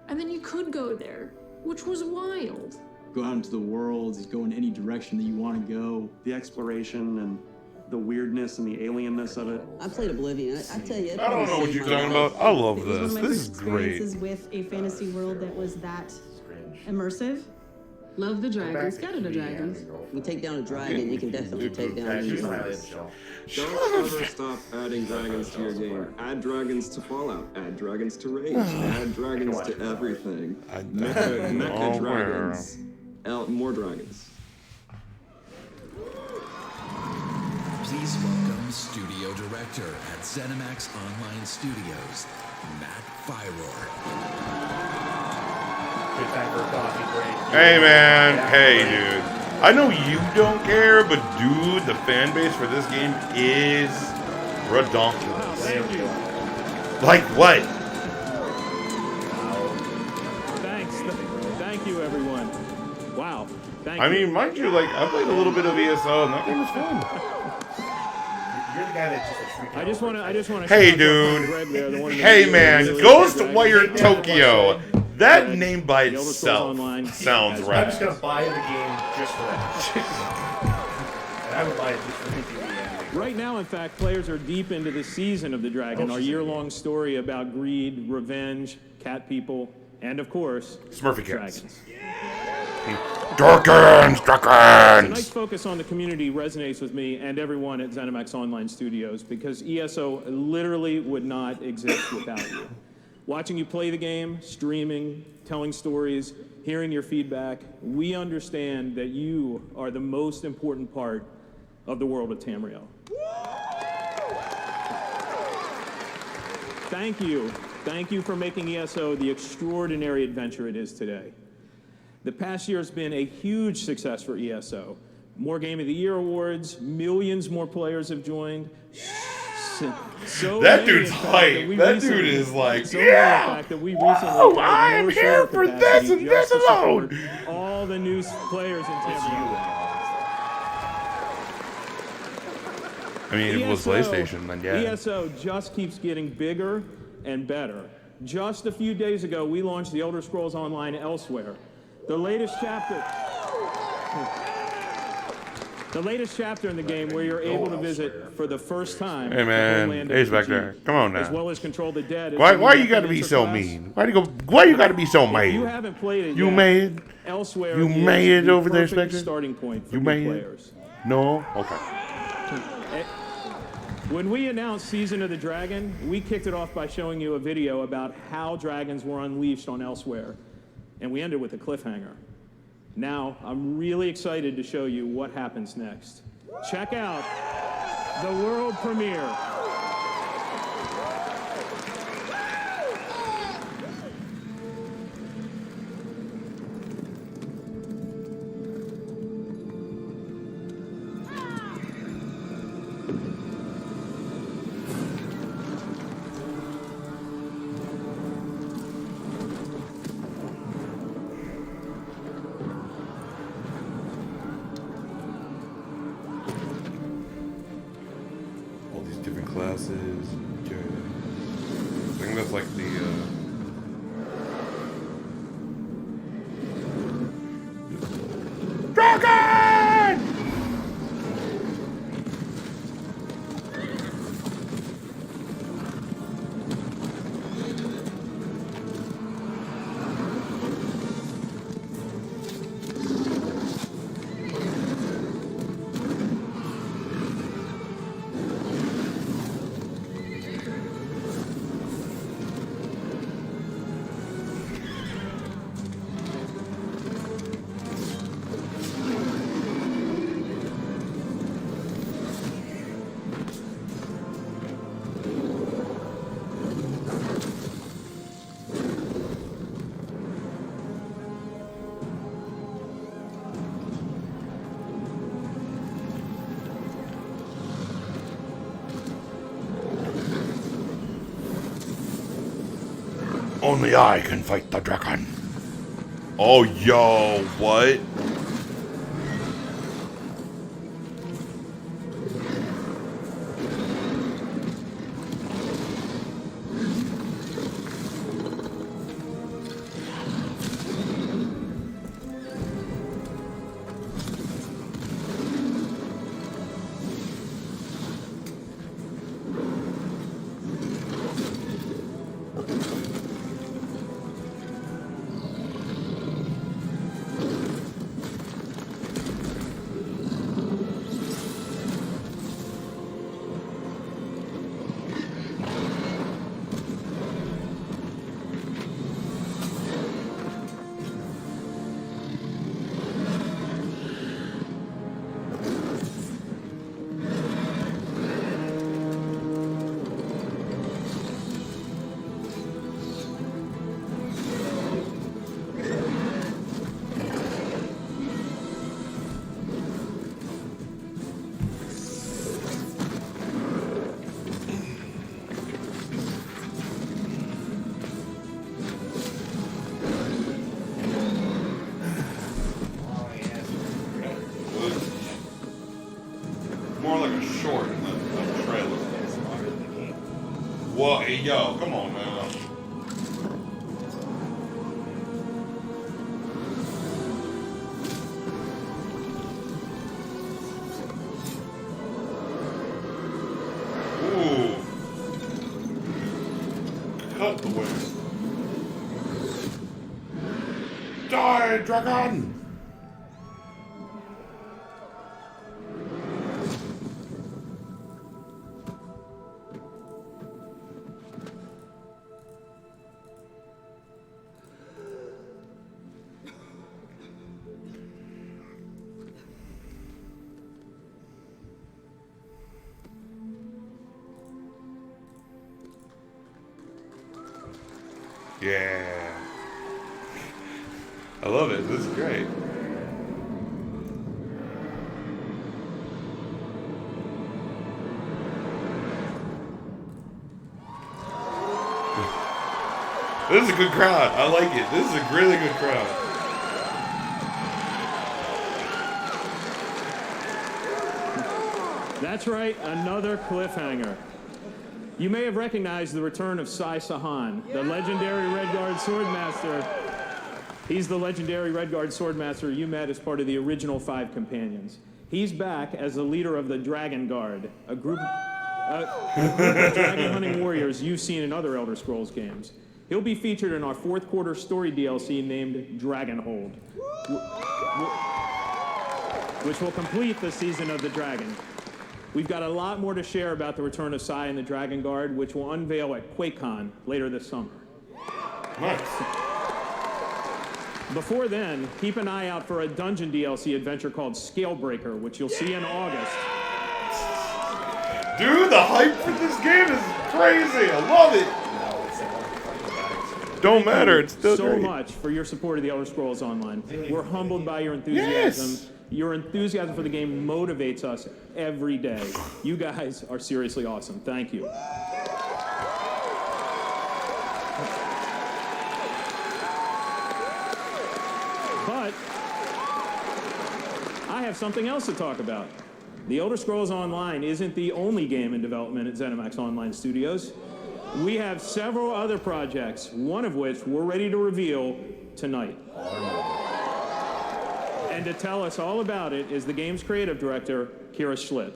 And then you could go there, which was wild. Go out into the world, go in any direction that you want to go. The exploration and the weirdness and the alienness of it. I played Oblivion. I tell you, I don't know what you're talking about. I love It was one this. of my This first is great. experiences with a fantasy world that was that immersive. Love the dragons. Got the dragons. You take down a dragon, you can definitely take down these ones. Don't ever stop adding dragons to your game. Add dragons to Fallout. Add dragons to Rage. Add dragons to everything. Mecha dragons. More dragons. Please welcome Studio Director at ZeniMax Online Studios, Matt Fyror. Good time for a coffee break. Hey man, hey dude. I know you don't care, but dude, the fan base for this game is redonkulous. Like what? Thank you, everyone. Wow. I mean, mind you, like I played a little bit of ESO, and that game was fun. You're the guy that just I just want to. Hey dude. Hey man, Ghostwire Tokyo. That name by itself sounds I'm rad. just gonna buy the game just for that. And I would buy it just for thinking the ending. Right now, in fact, players are deep into the season of the Dragon, our year-long story about greed, revenge, cat people, and of course, Smurfy cats. Dragons. Dragons! Tonight's focus on the community resonates with me and everyone at ZeniMax Online Studios because ESO literally would not exist without you. Watching you play the game, streaming, telling stories, hearing your feedback, we understand that you are the most important part of the world of Tamriel. Thank you. Thank you for making ESO the extraordinary adventure it is today. The past year has been a huge success for ESO. More Game of the Year awards, millions more players have joined. So That dude's hype. That dude is like, yeah! Oh, I am here for this and this alone! All the new players in Tamriel. I mean, if it was PlayStation, then yeah. ESO just keeps getting bigger and better. Just a few days ago, we launched The Elder Scrolls Online Elsewhere. The latest chapter in the game where you're able to visit for the first time. Hey man, Ace back there. Come on now. As well as control the dead. Why you gotta be so mean? Why you gotta be so mad? If you haven't played it You yet, mad? Elsewhere You is mad the over there, perfect Spectre? starting point for You new mad? players. No? Okay. When we announced Season of the Dragon, we kicked it off by showing you a video about how dragons were unleashed on Elsewhere, and we ended with a cliffhanger. Now, I'm really excited to show you what happens next. Check out the world premiere. All these different classes. Okay. I think that's like the Dragon! Only I can fight the dragon. Oh, yo, what? More like a short than a trailer. Whoa, hey, yo, come on now. Ooh. Cut the wings. Die, dragon! Yeah. I love it. This is great. This is a good crowd. I like it. This is a really good crowd. That's right, another cliffhanger. You may have recognized the return of Sai Sahan, the legendary Redguard Swordmaster. He's the legendary Redguard Swordmaster you met as part of the original 5 companions. He's back as the leader of the Dragon Guard, a group of dragon hunting warriors you've seen in other Elder Scrolls games. He'll be featured in our 4th quarter story DLC named Dragonhold, which will complete the Season of the Dragon. We've got a lot more to share about the return of Sai and the Dragon Guard, which will unveil at QuakeCon later this summer. Nice. Before then, keep an eye out for a dungeon DLC adventure called Scalebreaker, which you'll see in August. Dude, the hype for this game is crazy. I love it. Don't matter. It's still so great. much for your support of the Elder Scrolls Online. We're humbled by your enthusiasm. Yes. Your enthusiasm for the game motivates us every day. You guys are seriously awesome. Thank you. But I have something else to talk about. The Elder Scrolls Online isn't the only game in development at ZeniMax Online Studios. We have several other projects, one of which we're ready to reveal tonight. And to tell us all about it is the game's creative director, Kira Schlitt.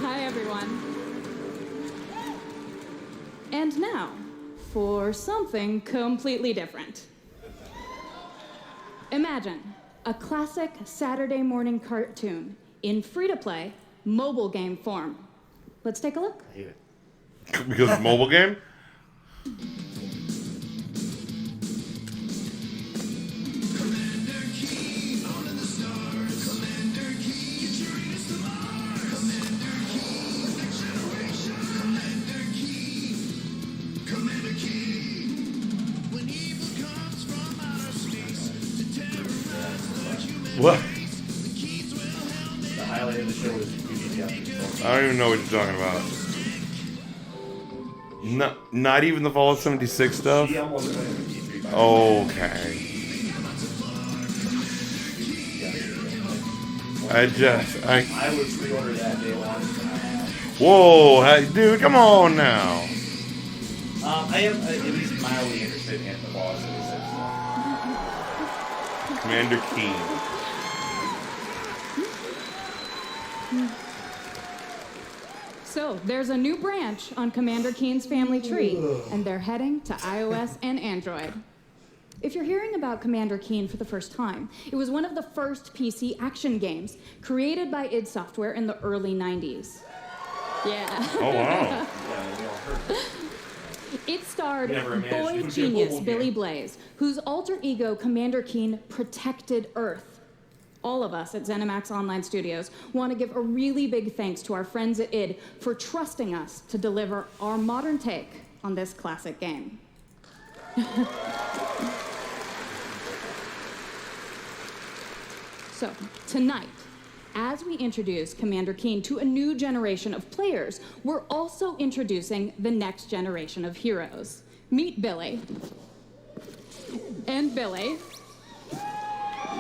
Hi, everyone. And now, for something completely different. Imagine a classic Saturday morning cartoon in free-to-play mobile game form. Let's take a look. I hate it. Because it's a mobile game? What? The highlight of the show was I don't even know what you're talking about. Not even the Fallout 76 stuff? Okay. I would pre-order that day one. Whoa, dude, come on now. I am at least mildly interested in the Fallout 76 stuff. Commander Keen. So, there's a new branch on Commander Keen's family tree, and they're heading to iOS and Android. If you're hearing about Commander Keen for the first time, it was one of the first PC action games created by id Software in the early 90s. Yeah. Oh, wow. It starred boy genius Billy Blaze, whose alter ego Commander Keen protected Earth. All of us at ZeniMax Online Studios want to give a really big thanks to our friends at id for trusting us to deliver our modern take on this classic game. So, tonight, as we introduce Commander Keen to a new generation of players, we're also introducing the next generation of heroes. Meet Billy. And Billy.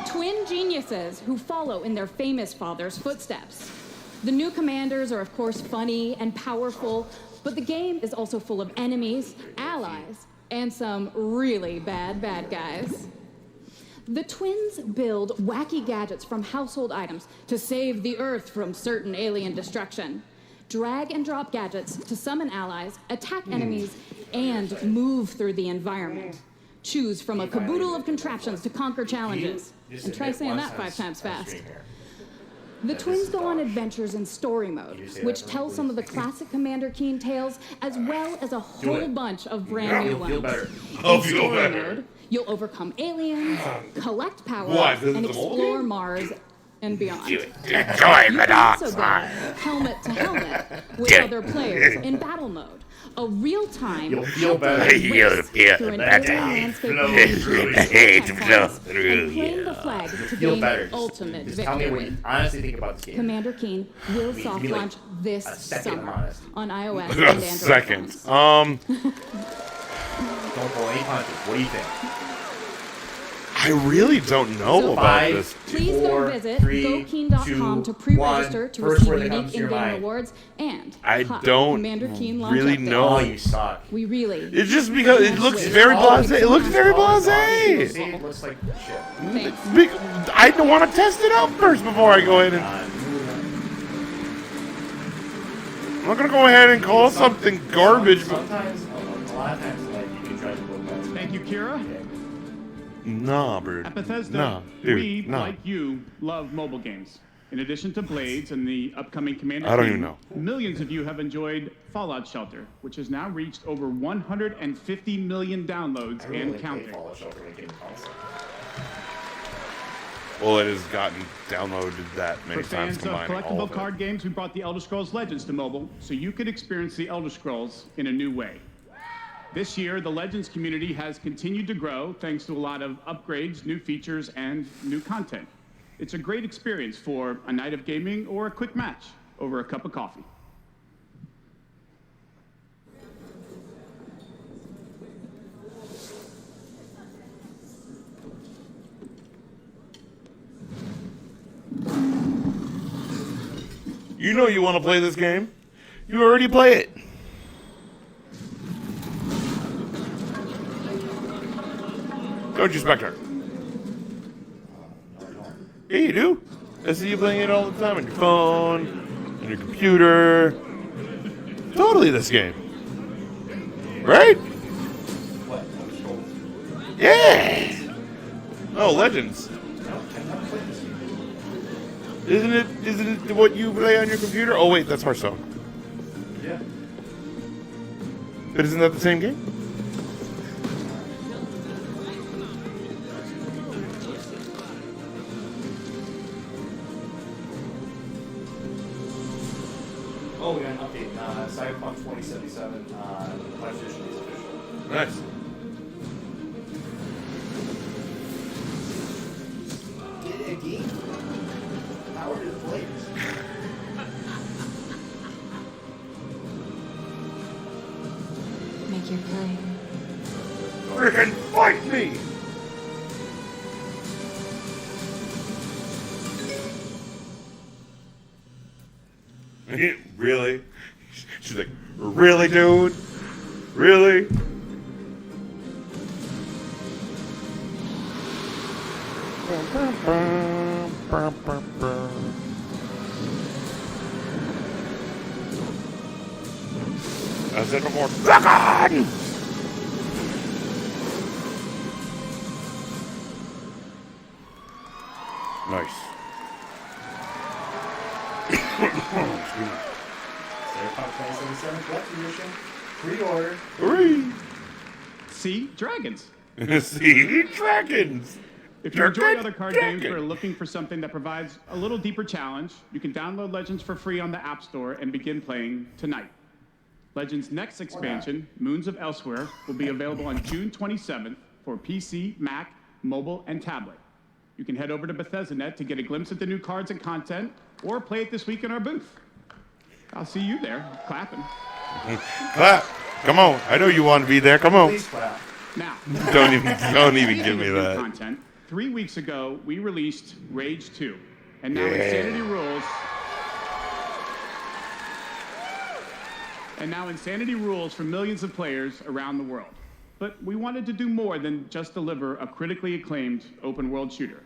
Twin geniuses who follow in their famous father's footsteps. The new commanders are, of course, funny and powerful, but the game is also full of enemies, allies, and some really bad guys. The twins build wacky gadgets from household items to save the Earth from certain alien destruction. Drag and drop gadgets to summon allies, attack enemies, and move through the environment. Choose from a caboodle of contraptions to conquer challenges. And try saying that 5 times fast. The twins go on adventures in story mode, which tells some of the classic Commander Keen tales, as well as a whole bunch of brand new ones. In story mode, you'll overcome aliens, collect power, and explore Mars and beyond. You can also go helmet to helmet with other players in battle mode. A real-time You'll feel better. You'll feel better. And playing the flag to gain ultimate victory. Tell me what you honestly think about this game. Commander Keen will soft launch this summer on iOS and A Android second. phones. Don't pull any punches. What do you think? I really don't know about this. Please go visit GoKeen.com to pre-register to receive unique in-game rewards and I don't Commander Keen launch really updates. know. Oh, you suck. We really. It's just because it looks very blasé. It looks very blasé. It looks like shit. I don't want to test it out first before I go ahead and. I'm not gonna go ahead and call something garbage. Sometimes, a lot of times, like you can try to look at. Thank you, Kira. Nah, bird. At Bethesda, Nah, dude, we, nah. like you, love mobile games. In addition to Blades and the upcoming Commander I don't Keen, even know. millions of you have enjoyed Fallout Shelter, which has now reached over 150 million downloads and counting. Well, it has gotten downloaded that many For times fans of combining all collectible of it. card games, we brought the Elder Scrolls Legends to mobile, so you could experience the Elder Scrolls in a new way. This year, the Legends community has continued to grow thanks to a lot of upgrades, new features, and new content. It's a great experience for a night of gaming or a quick match over a cup of coffee. You know you want to play this game. You already play it. Don't you, Spectre? Yeah, you do. I see you playing it all the time on your phone, on your computer. Totally this game. Right? Yeah! Oh, Legends. Isn't it what you play on your computer? Oh wait, that's Hearthstone. Yeah. But isn't that the same game? Oh, we got an update. Cyberpunk 2077 Flash Edition is official. Nice. A game like you're playing. Freaking fight me! Really? She's like, really, dude? Really? I said before, Dragon! Nice. Excuse me. Cyberpunk 2077 Collector's Edition. Pre-order. Hooray! See? Dragons. See? Dragons! If you enjoy other card games but are looking for something that provides a little deeper challenge, you can download Legends for free on the App Store and begin playing tonight. Legends' next expansion, Moons of Elsewhere, will be available on June 27th for PC, Mac, mobile, and tablet. You can head over to Bethesda.net to get a glimpse at the new cards and content, or play it this week in our booth. I'll see you there, clapping. Clap! Come on! I know you want to be there. Come on! Please clap. Now, Don't even give me Speaking of new that. Content, 3 weeks ago, we released Rage 2, and now Yeah. Insanity Rules. And now Insanity Rules for millions of players around the world. But we wanted to do more than just deliver a critically acclaimed open-world shooter.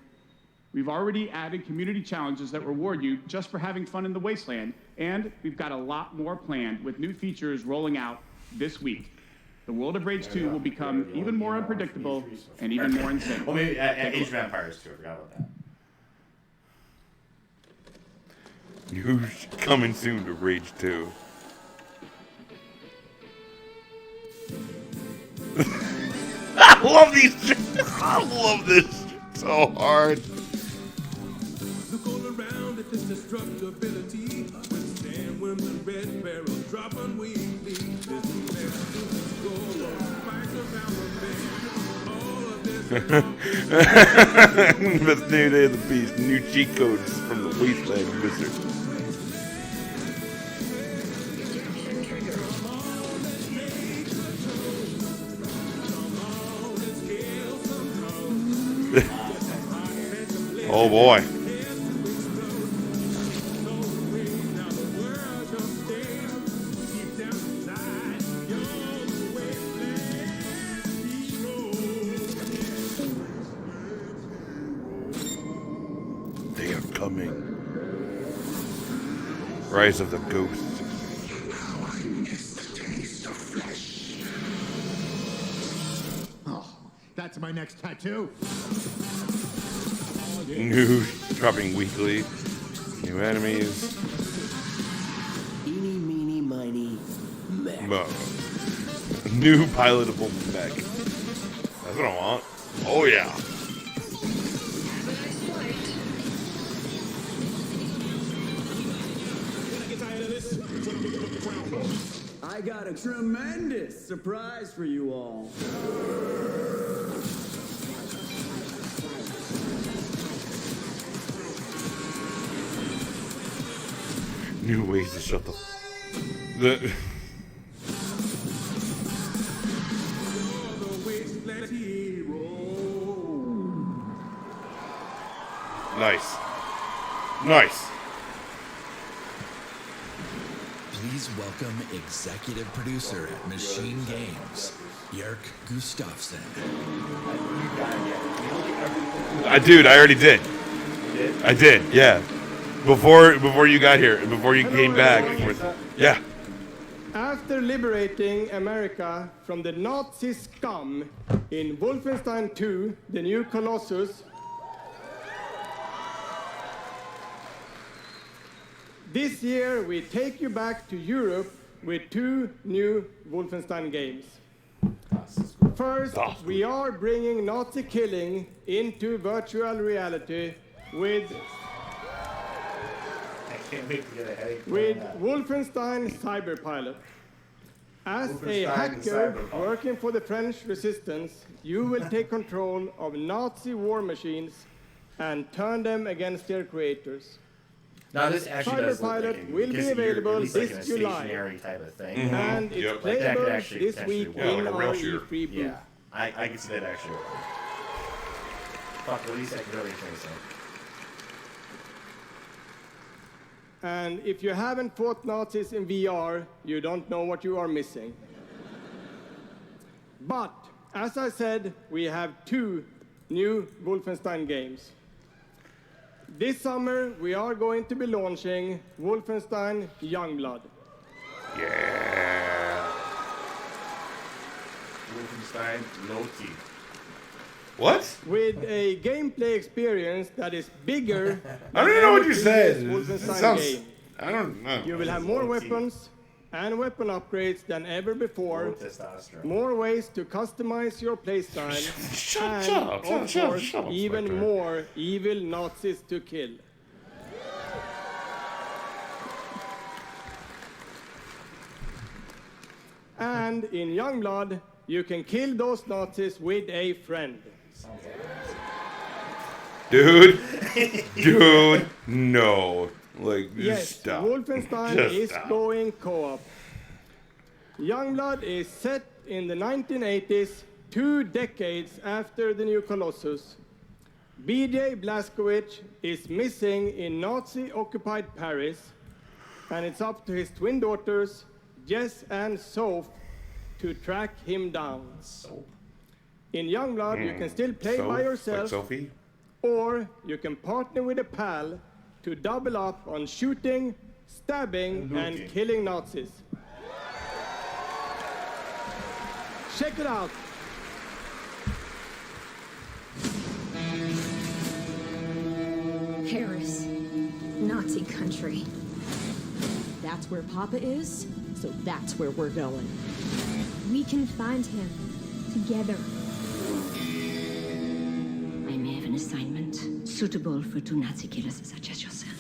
We've already added community challenges that reward you just for having fun in the wasteland, and we've got a lot more planned with new features rolling out this week. The world of Rage 2 will become even more unpredictable and even more insane. Well, maybe Age of Empires too. I forgot about that. News coming soon to Rage 2. I love these. I love this so hard. Look all around at this destructibility. Withstand when the red barrel drop unwillingly. This is go fight around the bend. All of this. This new day of the beast. New cheat codes from the Wasteland Wizard. Oh boy. They are coming. Rise of the Ghosts. Oh, that's my next tattoo. News dropping weekly. New enemies. Eeny, meeny, miny, mech. New pilotable mech. That's what I want. Oh yeah. I got a tremendous surprise for you all. New ways to shut the. Nice. Nice. Please welcome executive producer at Machine Games, Jörg Gustafsson. Dude, I already did. I did, yeah. Before you got here, before you came back. Yeah. After liberating America from the Nazi scum in Wolfenstein 2, The New Colossus, this year we take you back to Europe with 2 new Wolfenstein games. First, we are bringing Nazi killing into virtual reality with Wolfenstein Cyberpilot. As a hacker working for the French resistance, you will take control of Nazi war machines and turn them against their creators. Now this actually does look Cyberpilot like will be available this July. stationary type of thing. And it's Yep. playable That could actually this potentially week work. in like a our real shooter. E3 booth. Yeah, I can see that actually working. Fuck, at least I can really say so. And if you haven't fought Nazis in VR, you don't know what you are missing. But, as I said, we have 2 new Wolfenstein games. This summer, we are going to be launching Wolfenstein Youngblood. Yeah. Wolfenstein Loki. What? With a gameplay experience that is bigger I don't even know what you than said. any previous It Wolfenstein sounds. game. I don't know. You will have more weapons and weapon upgrades than ever before, More testosterone. more ways to customize your playstyle, and, of course, even Spectre. more evil Nazis to kill. And in Youngblood, you can kill those Nazis with a friend. Dude, no. Like, just Yes, stop. Wolfenstein Just is stop. going co-op. Youngblood is set in the 1980s, 2 decades after the new Colossus. B.J. Blazkowicz is missing in Nazi-occupied Paris, and it's up to his twin daughters, Jess and Soph, to track him down. In Youngblood, you can still play by yourself, Like Sophie? or you can partner with a pal to double up on shooting, stabbing, and killing Nazis. Check it out. Paris. Nazi country. That's where Papa is, so that's where we're going. We can find him together. I may have an assignment suitable for 2 Nazi killers such as yourselves.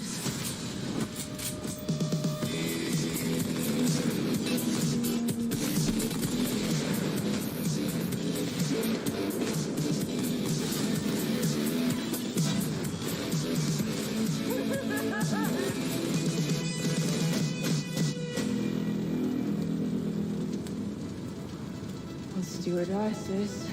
The stewardesses.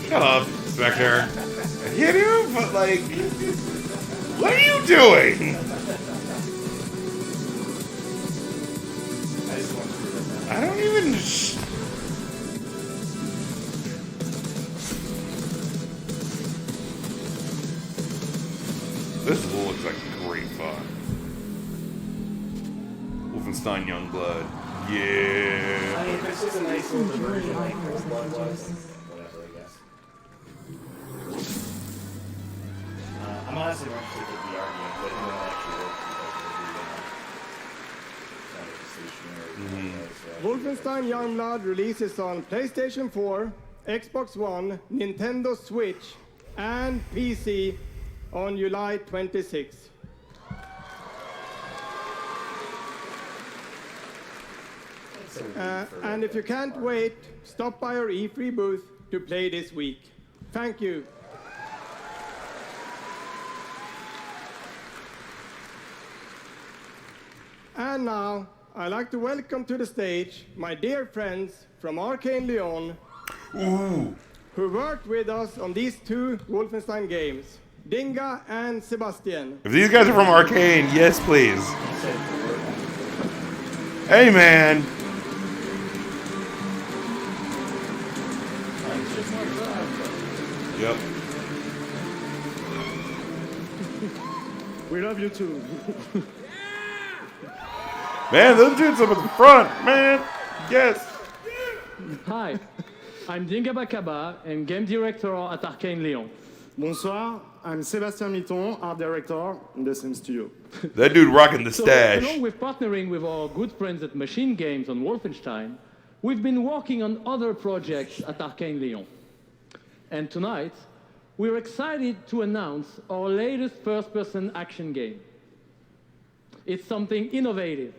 Shut up, Spectre. I hit you, but like, what are you doing? I don't even. This looks like great fun. Wolfenstein Youngblood. Yeah. I mean, this is a nice little diversion like Old Blood was. Whatever, I guess. I'm honestly not sure the VR game, but it won't actually work because it'll be Wolfenstein Youngblood releases on PlayStation 4, Xbox One, Nintendo Switch, and PC on July 26. And if you can't wait, stop by our E3 booth to play this week. Thank you. And now, I'd like to welcome to the stage my dear friends from Arcane Lyon, who worked with us on these 2 Wolfenstein games, Dinga and Sebastian. If these guys are from Arcane, yes, please. Hey, man. Yep. We love you too. Man, those dudes up at the front, man. Yes. Hi, I'm Dinga Bakaba and game director at Arcane Lyon. Bonsoir, I'm Sébastien Mitton, art director in the same studio. That dude rocking the So, stash. along with partnering with our good friends at Machine Games on Wolfenstein, we've been working on other projects at Arcane Lyon. And tonight, we're excited to announce our latest first-person action game. It's something innovative,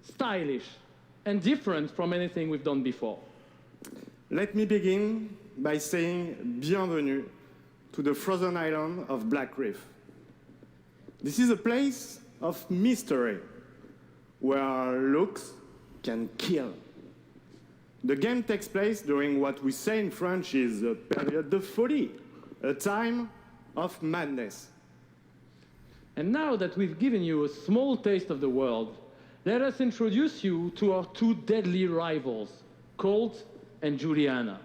stylish, and different from anything we've done before. Let me begin by saying bienvenue to the frozen island of Black Reef. This is a place of mystery, where looks can kill. The game takes place during what we say in French is a période de folie, a time of madness. And now that we've given you a small taste of the world, let us introduce you to our two deadly rivals, Colt and Juliana.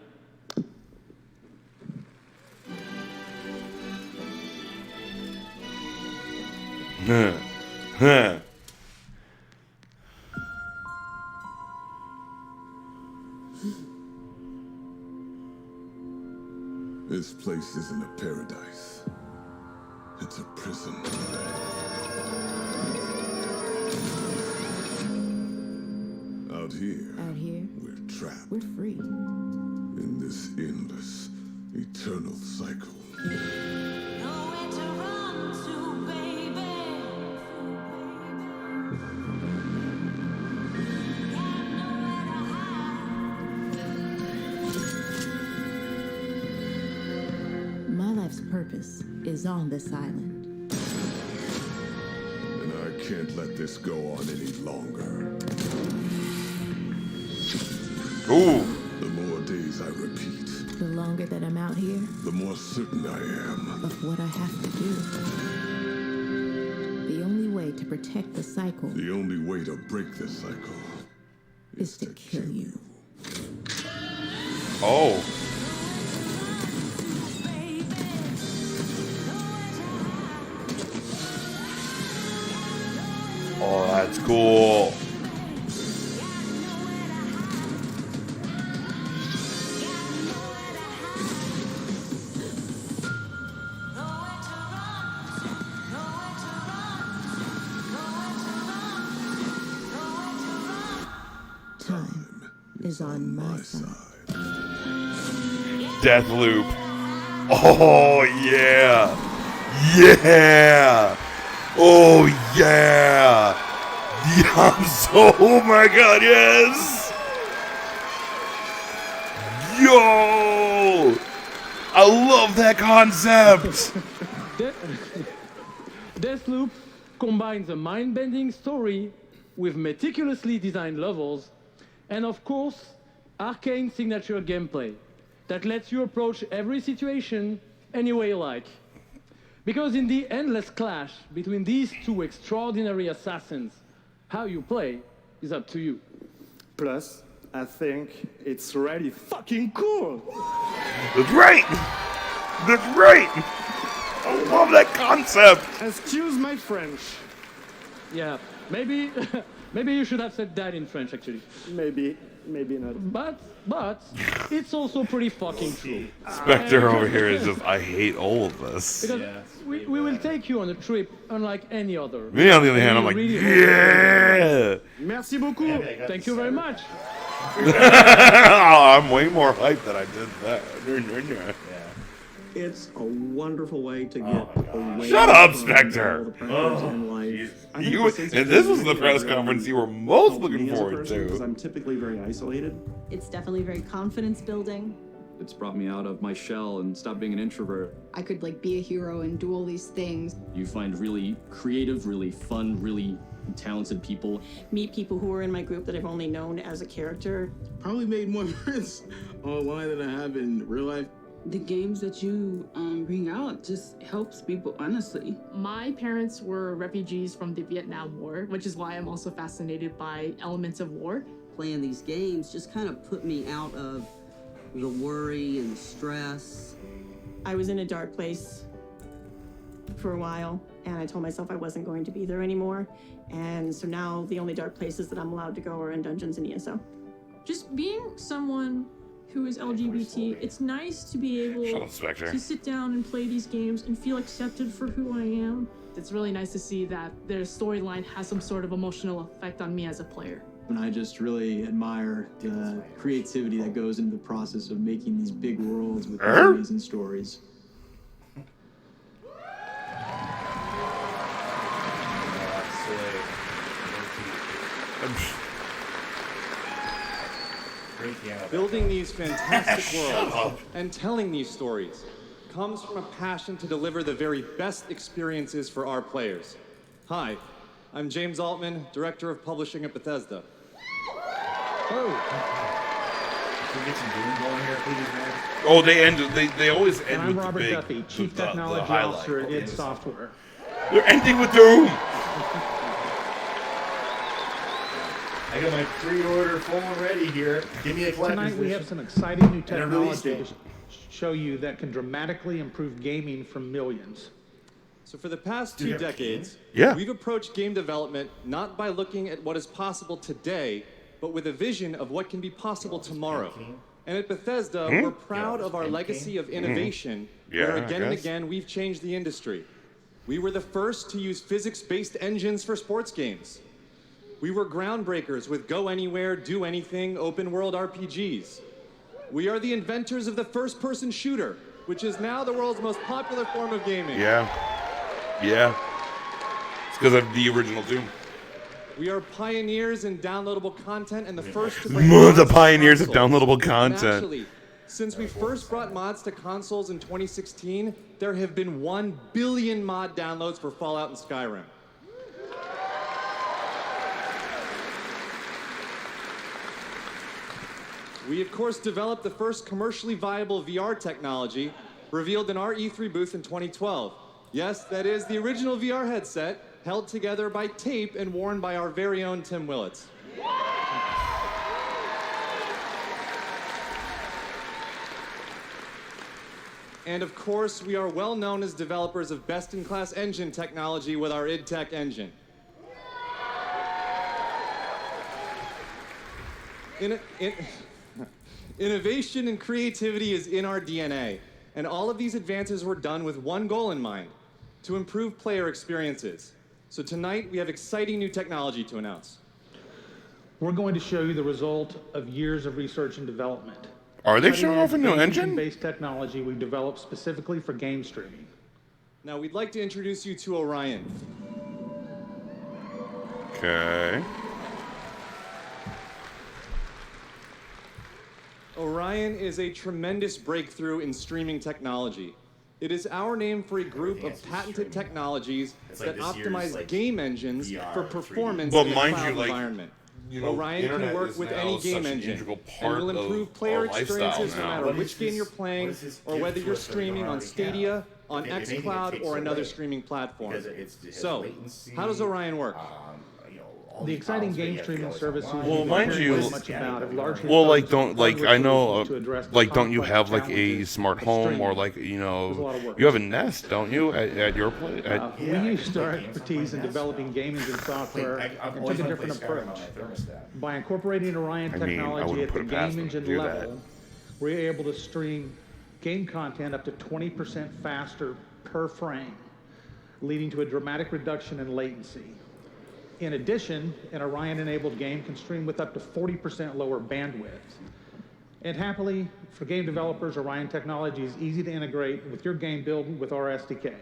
This place isn't a paradise. It's a prison. Out here, we're trapped. We're free. In this endless, eternal cycle. My life's purpose is on this island. And I can't let this go on any longer. Ooh. The more days I repeat, The longer that I'm out here, the more certain I am. of what I have to do. The only way to protect the cycle The only way to break this cycle is to kill you. Oh. Oh, that's cool. Time is on my side. Deathloop. Oh, yeah. Yeah. Oh, yeah. Yeah, oh my god, yes. Yo. I love that concept. Deathloop combines a mind-bending story with meticulously designed levels and, of course, Arcane signature gameplay that lets you approach every situation any way you like. Because in the endless clash between these two extraordinary assassins, how you play is up to you. Plus, I think it's really fucking cool. That's right. That's right. I love that concept. Excuse my French. Yeah, maybe maybe you should have said that in French, actually. Maybe not. But it's also pretty fucking true. Spectre over here is just, I hate all of this. Because we will take you on a trip unlike any other. Me, on the other hand, I'm like, yeah. Merci beaucoup. Thank you very much. I'm way more hyped than I did that. It's a wonderful way to get away. Shut up, from Spectre. all the pressures in life. I think You, the sense of and this was the community press really conference you were most helped looking me as a forward person, because to. I'm typically very isolated. It's definitely very confidence building. It's brought me out of my shell and stopped being an introvert. I could be a hero and do all these things. You find really creative, really fun, really talented people. Meet people who are in my group that I've only known as a character. Probably made more friends online than I have in real life. The games that you bring out just helps people, honestly. My parents were refugees from the Vietnam War, which is why I'm also fascinated by elements of war. Playing these games just kind of put me out of the worry and stress. I was in a dark place for a while, and I told myself I wasn't going to be there anymore. And so now the only dark places that I'm allowed to go are in dungeons and ESO. Just being someone who is LGBT, it's nice to be able Shut up, Spectre. to sit down and play these games and feel accepted for who I am. It's really nice to see that their storyline has some sort of emotional effect on me as a player. And I just really admire the creativity that goes into the process of making these big worlds with these amazing stories. Building these fantastic worlds and telling these stories comes from a passion to deliver the very best experiences for our players. Hi, I'm James Altman, Director of Publishing at Bethesda. Oh, they always end I'm with Robert the big, Duffy, Chief the Technology highlight. Officer at id Software. They're ending with Doom. I got my pre-order phone ready here. Give me a collector's Tonight we edition. have some exciting new And a release technology date. to show you that can dramatically improve gaming for millions. So for the past 2 decades, Yeah. we've approached game development not by looking at what is possible today, but with a vision of what can be possible tomorrow. And at Bethesda, we're proud of our legacy of innovation, Yeah, where I again and guess. again we've changed the industry. We were the first to use physics-based engines for sports games. We were groundbreakers with Go Anywhere, Do Anything, open-world RPGs. We are the inventors of the first-person shooter, which is now the world's most popular form of gaming. Yeah. Yeah. It's because of the original Doom. We are pioneers in downloadable content and the first to bring The mods to pioneers of consoles. downloadable And content. actually, since we first brought mods to consoles in 2016, there have been 1 billion mod downloads for Fallout and Skyrim. We, of course, developed the first commercially viable VR technology revealed in our E3 booth in 2012. Yes, that is the original VR headset held together by tape and worn by our very own Tim Willits. And of course, we are well known as developers of best-in-class engine technology with our id Tech engine. Innovation and creativity is in our DNA, and all of these advances were done with one goal in mind: to improve player experiences. So tonight, we have exciting new technology to announce. We're going to show you the result of years of research and development. Are they showing off a new engine? Based technology we've developed specifically for game streaming. Now, we'd like to introduce you to Orion. Okay. Orion is a tremendous breakthrough in streaming technology. It is our name for a group of patented technologies that optimize game engines for performance in a cloud environment. Orion can internet work is with now any game such an engine integral and part will improve of player our lifestyle experiences no now. matter which game you're playing or whether you're streaming on Stadia, on xCloud, or another streaming platform. So, how does Orion work? The exciting game streaming services Well, mind you, much about have largely well, like focused don't on like hardware I know, solutions to address the like don't you complex have like a challenges smart of home streaming. or like There's a lot of work. you have a Nest, don't you, at your place? We used our expertise in developing game engine software and took a different approach. By incorporating Orion I mean, I technology wouldn't at the put it past game them to engine do level, we're able to stream game content up to 20% faster per frame, leading to a dramatic reduction in latency. In addition, an Orion-enabled game can stream with up to 40% lower bandwidth. And happily, for game developers, Orion technology is easy to integrate with your game build with our SDK.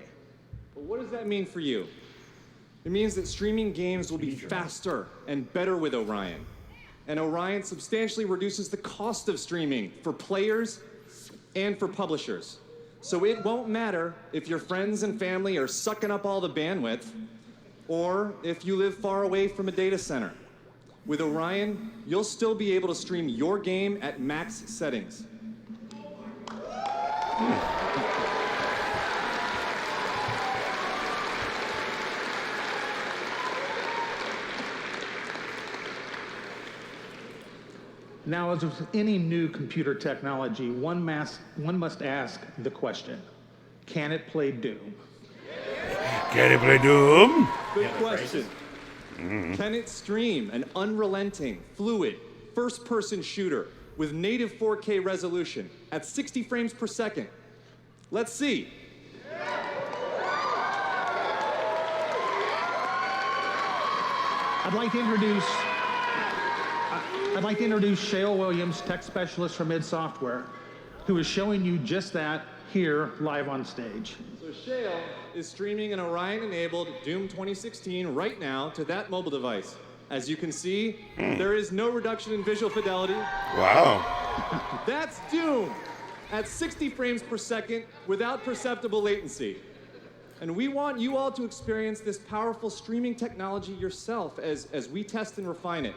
But what does that mean for you? It means that streaming games will be faster and better with Orion. And Orion substantially reduces the cost of streaming for players and for publishers. So it won't matter if your friends and family are sucking up all the bandwidth or if you live far away from a data center. With Orion, you'll still be able to stream your game at max settings. Now, as with any new computer technology, one must ask the question, can it play Doom? Can it play Doom? Good question. Can it stream an unrelenting, fluid, first-person shooter with native 4K resolution at 60 frames per second? Let's see. I'd like to introduce I'd like to introduce Shale Williams, tech specialist from id Software, who is showing you just that here live on stage. So Shale is streaming an Orion-enabled Doom 2016 right now to that mobile device. As you can see, there is no reduction in visual fidelity. Wow. That's Doom at 60 frames per second without perceptible latency. And we want you all to experience this powerful streaming technology yourself as we test and refine it.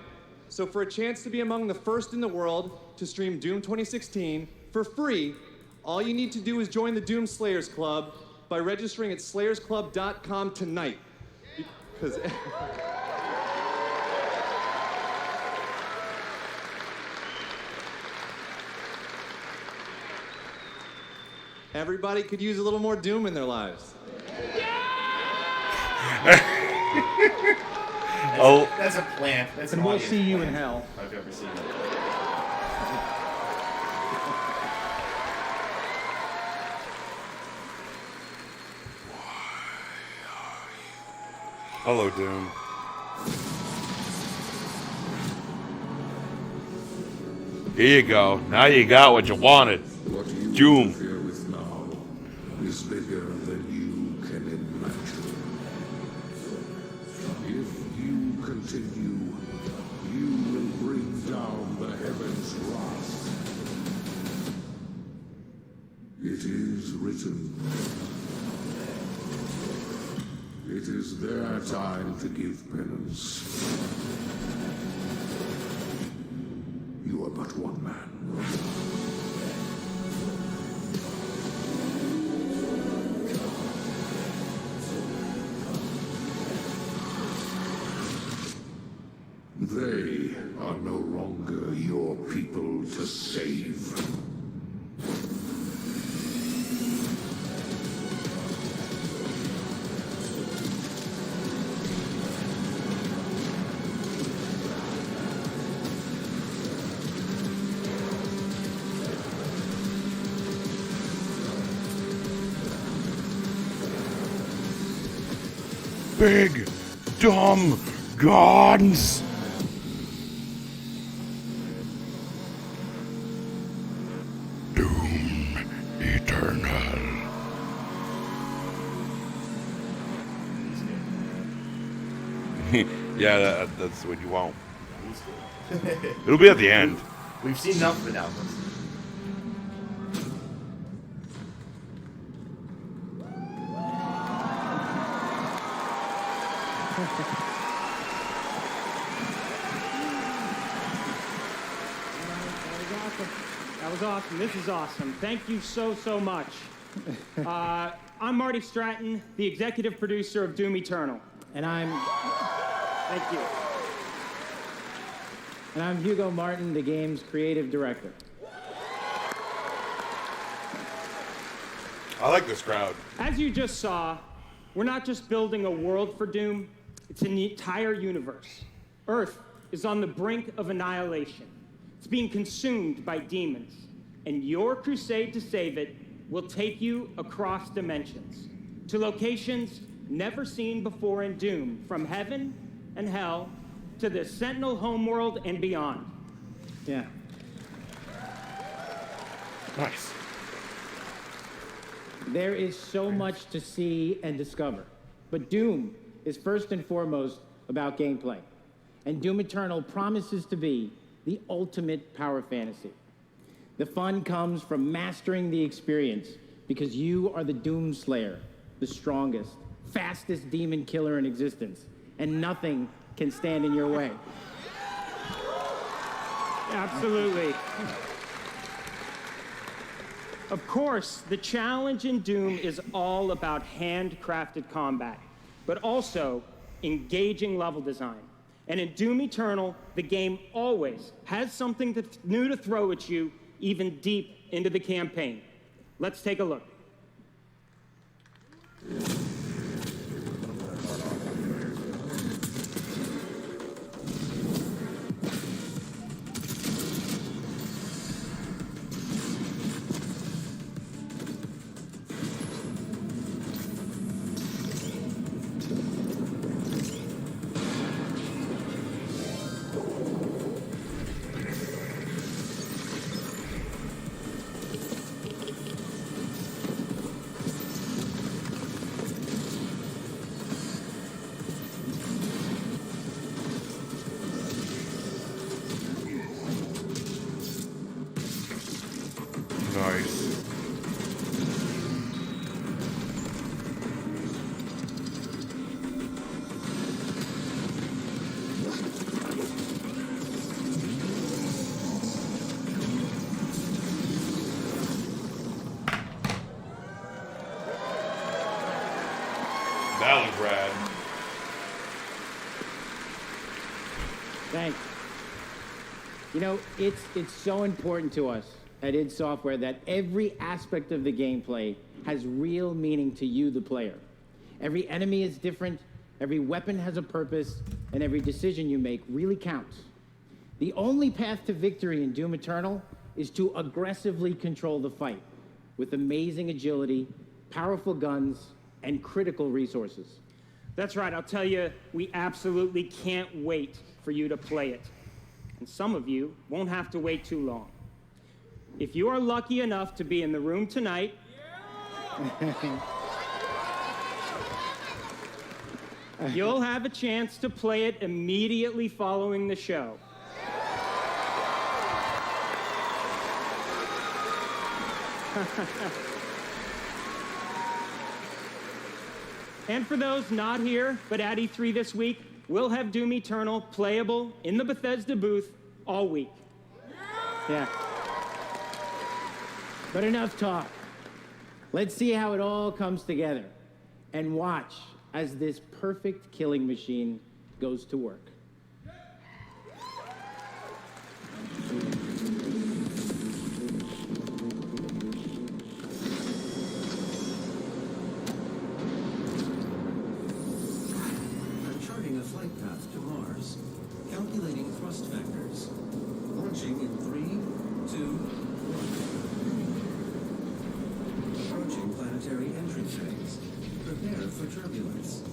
So for a chance to be among the first in the world to stream Doom 2016 for free, all you need to do is join the Doom Slayers Club by registering at slayersclub.com tonight. Because everybody could use a little more Doom in their lives. Oh, That's a plant. That's an And we'll audience see you plant, in hell. if I've ever seen it. hello, Doom. Here you go. Now you got what you wanted. What you Doom. interfere with now is bigger than you can imagine. If you continue, you will bring down the heavens' wrath. It is written. It is their time to give penance. You are but one man. They are no longer your people to save. Big, dumb guns. Doom Eternal. Yeah, that's what you want. It'll be at the end. We've seen enough of it now. That was awesome. This is awesome. Thank you so much. I'm Marty Stratton, the executive producer of Doom Eternal. And I'm Thank you. and I'm Hugo Martin, the game's creative director. I like this crowd. As you just saw, we're not just building a world for Doom, it's an entire universe. Earth is on the brink of annihilation. It's being consumed by demons. And your crusade to save it will take you across dimensions to locations never seen before in Doom, from heaven and hell to the Sentinel homeworld and beyond. Yeah. Nice. There is so much to see and discover. But Doom is first and foremost about gameplay. And Doom Eternal promises to be the ultimate power fantasy. The fun comes from mastering the experience because you are the Doom Slayer, the strongest, fastest demon killer in existence, and nothing can stand in your way. Absolutely. Of course, the challenge in Doom is all about handcrafted combat, but also engaging level design. And in Doom Eternal, the game always has something new to throw at you, even deep into the campaign. Let's take a look. sounds rad. Thanks. You know, it's so important to us at id Software that every aspect of the gameplay has real meaning to you, the player. Every enemy is different, every weapon has a purpose, and every decision you make really counts. The only path to victory in Doom Eternal is to aggressively control the fight with amazing agility, powerful guns, and critical resources. That's right, I'll tell you, we absolutely can't wait for you to play it. And some of you won't have to wait too long. If you are lucky enough to be in the room tonight, you'll have a chance to play it immediately following the show. And for those not here, but at E3 this week, we'll have Doom Eternal playable in the Bethesda booth all week. Yeah. But enough talk. Let's see how it all comes together and watch as this perfect killing machine goes to work. Charting a flight path to Mars. Calculating thrust vectors. Launching in 3, 2, 1. Approaching planetary entry phase. Prepare for turbulence.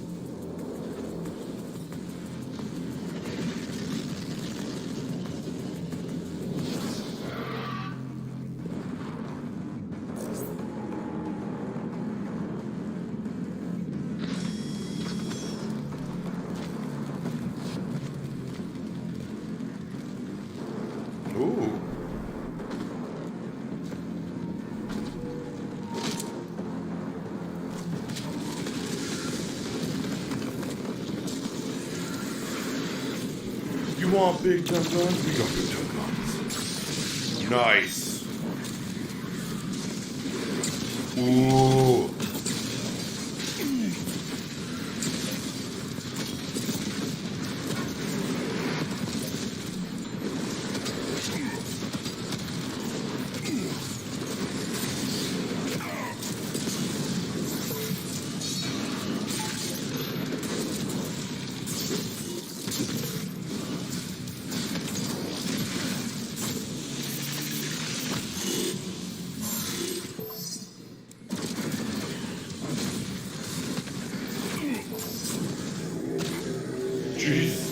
Ooh. You want big jump guns? We got big jump guns. Nice. Ooh. Jeez.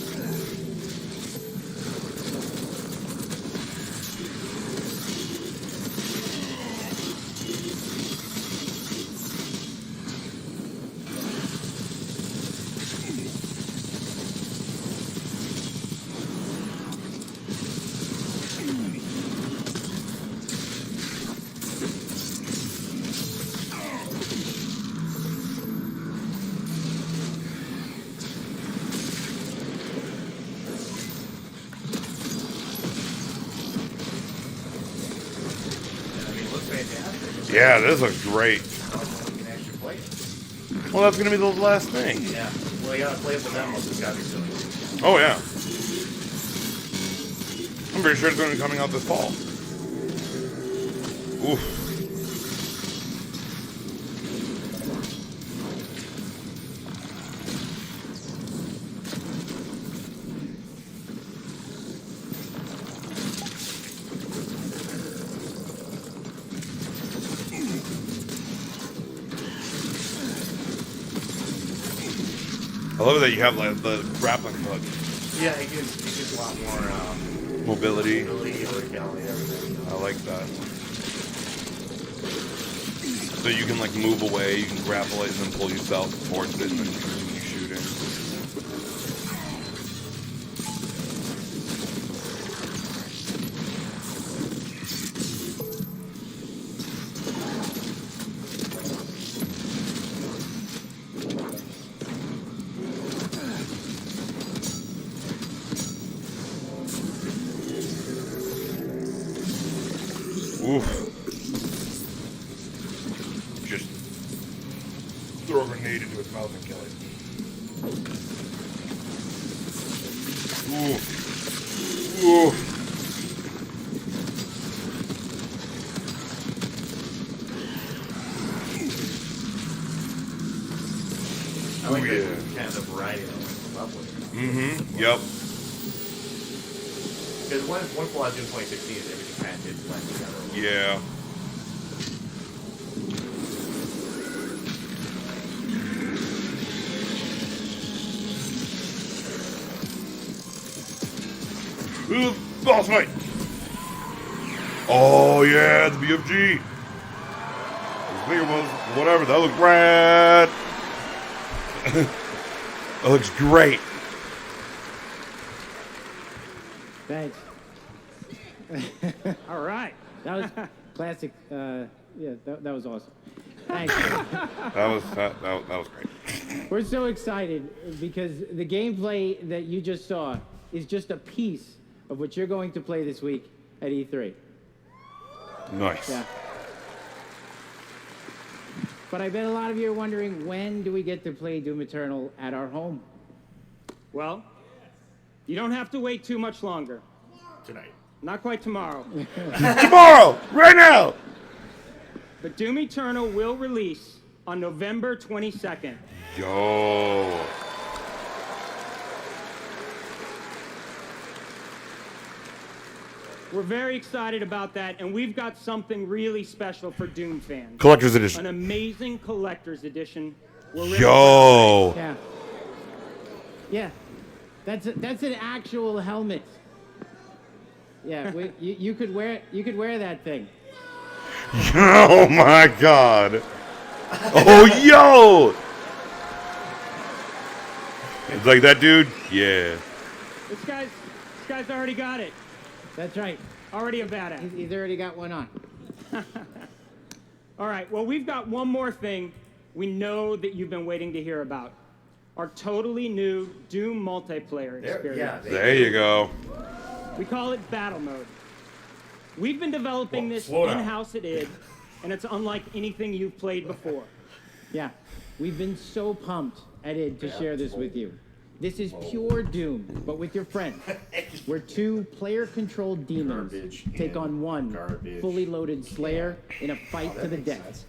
Yeah, this looks great. Well, that's gonna be the last thing. Yeah. Well, you gotta play it with demos. It's gotta be silly. Oh yeah. I'm pretty sure it's gonna be coming out this fall. Oof. I love that you have like the grappling hook. Yeah, it gives a lot more mobility. Verticality, everything. I like that. So you can like move away, you can grapple it, and then pull yourself towards it, and then you shoot it. Oof. Just throw a grenade into its mouth and kill it. Ooh. I like the kind of the variety of levels. Mm-hmm. Yep. Because one flaw in 2016 is everything kind of did blend together. Yeah. Boss fight! Oh yeah, the BFG. Whatever. That looks rad. That looks great. Thanks. All right. That was classic. Yeah, that was awesome. Thanks. That was great. We're so excited because the gameplay that you just saw is just a piece of what you're going to play this week at E3. Nice. Yeah. But I bet a lot of you are wondering, when do we get to play Doom Eternal at our home? Well, you don't have to wait too much longer. Tonight. Not quite tomorrow. Tomorrow! Right now! But Doom Eternal will release on November 22nd. Yo. We're very excited about that, and we've got something really special for Doom fans. Collector's edition. An amazing collector's edition. We're really Yo. Yeah. Yeah. That's an actual helmet. Yeah, you could wear that thing. Oh my god. Oh yo. It's like that dude? Yeah. This guy's already got it. That's right. Already a badass. He's already got one on. All right, well, we've got one more thing we know that you've been waiting to hear about. Our totally new Doom multiplayer experience. There you go. We call it Battle Mode. We've been developing this slow down. in-house at id, and it's unlike anything you've played before. Yeah, we've been so pumped at id to share this with you. This is pure Doom, but with your friends. Where two player-controlled demons take on one fully loaded Slayer in a fight to the death.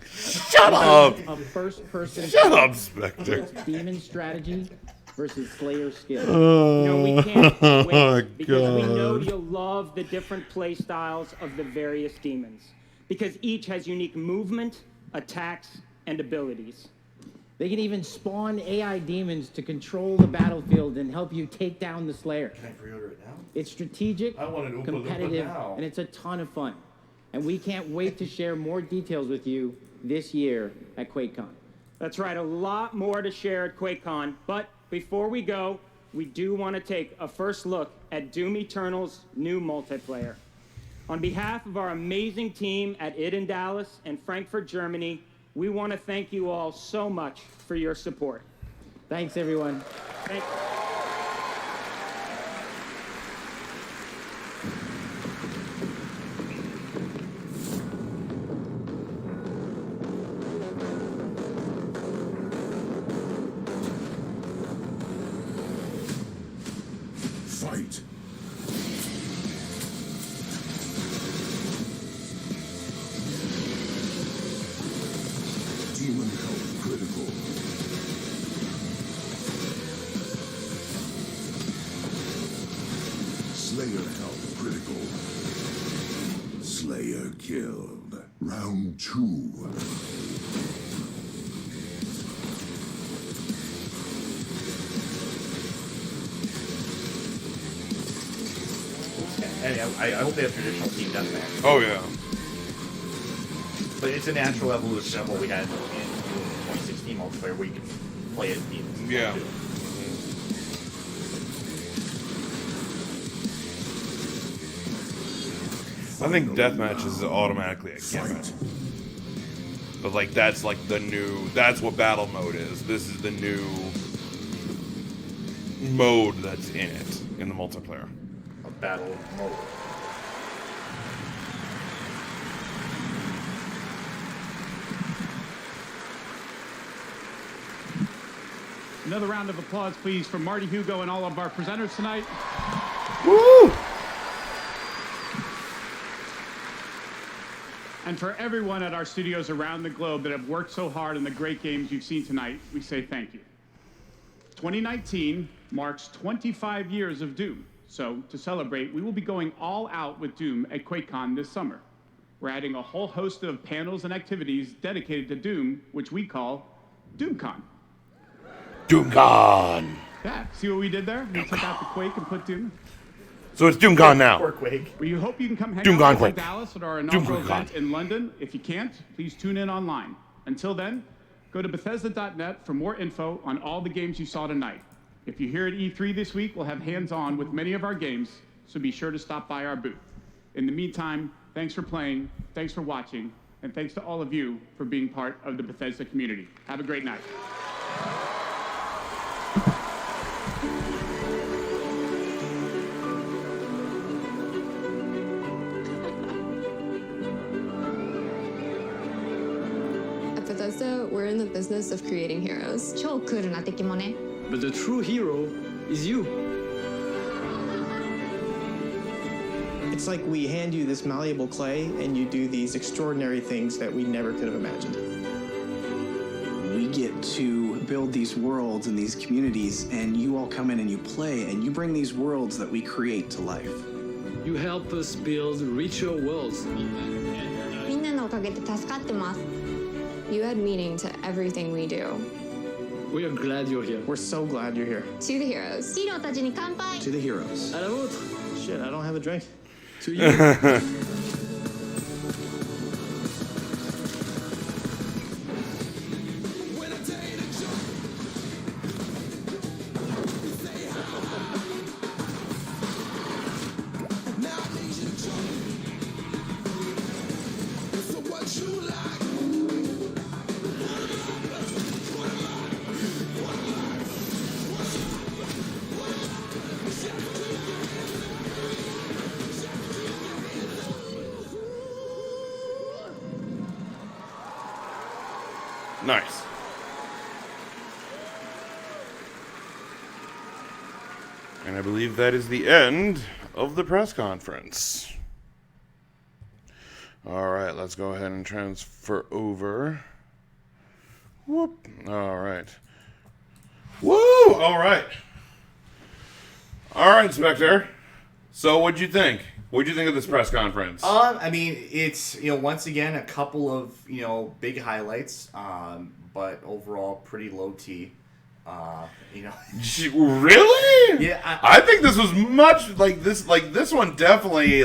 Shut up! A first-person. Shut up, Spectre. Demon strategy versus Slayer skill. No, we can't Oh, wait because we God. know you'll love the different play styles of the various demons, because each has unique movement, attacks, and abilities. They can even spawn AI demons to control the battlefield and help you take down the Slayer. Can I pre-order it now? It's strategic, I want an Oompa Loompa competitive, now. and it's a ton of fun. And we can't wait to share more details with you this year at QuakeCon. That's right, a lot more to share at QuakeCon, but before we go, we do want to take a first look at Doom Eternal's new multiplayer. On behalf of our amazing team at id in Dallas and Frankfurt, Germany, we want to thank you all so much for your support. Thanks, everyone. Thank Fight. Demon health critical. Slayer health critical. Slayer killed. Round 2. I hope they have traditional team deathmatch. Oh yeah. But it's a natural evolution of what we had in 2016 multiplayer, where you can play as demons. Yeah. I think deathmatch is automatically a given. But like that's like the new, that's what battle mode is. This is the new mode that's in it, in the multiplayer. A battle mode. Another round of applause, please, from Marty Hugo and all of our presenters tonight. Woo! And for everyone at our studios around the globe that have worked so hard on the great games you've seen tonight, we say thank you. 2019 marks 25 years of Doom. So to celebrate, we will be going all out with Doom at QuakeCon this summer. We're adding a whole host of panels and activities dedicated to Doom, which we call DoomCon. DoomCon! Yeah, see what we did there? We took out the Quake and put Doom. So it's DoomCon now. We hope you can come hang DoomCon out with us in Quake. Dallas at our inaugural DoomCon. event in London. If you can't, please tune in online. Until then, go to Bethesda.net for more info on all the games you saw tonight. If you're here at E3 this week, we'll have hands-on with many of our games, so be sure to stop by our booth. In the meantime, thanks for playing, thanks for watching, and thanks to all of you for being part of the Bethesda community. Have a great night. At Bethesda, we're in the business of creating heroes. 超クールな敵もね。 But the true hero is you. It's like we hand you this malleable clay and you do these extraordinary things that we never could have imagined. We get to build these worlds and these communities, and you all come in and you play, and you bring these worlds that we create to life. You help us build richer worlds. みんなのおかげで助かってます。 You add meaning to everything we do. We are glad you're here. We're so glad you're here. To the heroes. ヒーローたちに乾杯。 To the heroes. À la vôtre. Shit, I don't have a drink. To you. Nice. And I believe that is the end of the press conference. All right, let's go ahead and transfer over. Whoop. All right. Woo! All right. All right, Spectre. So what'd you think? What'd you think of this press conference? I mean, it's, once again, a couple of, big highlights, but overall pretty low T. Really? Yeah. I think this was much like this one definitely,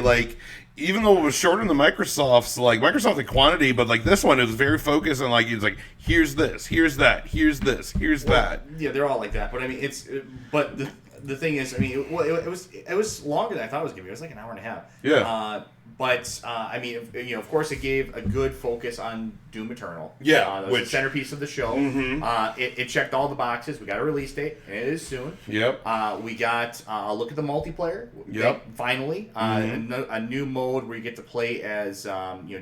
even though it was shorter than the Microsoft's, Microsoft in quantity, but this one, it was very focused on it's here's this, here's that, here's this, here's that. Yeah, they're all like that, but I mean, but the thing is, I mean, it was longer than I thought it was going to be. It was like an hour and a half. Yeah. But I mean, of course, it gave a good focus on Doom Eternal. Yeah, that was the centerpiece of the show. Mm-hmm. It checked all the boxes. We got a release date, and it is soon. Yep. We got a look at the multiplayer. Yep. Finally, a new mode where you get to play as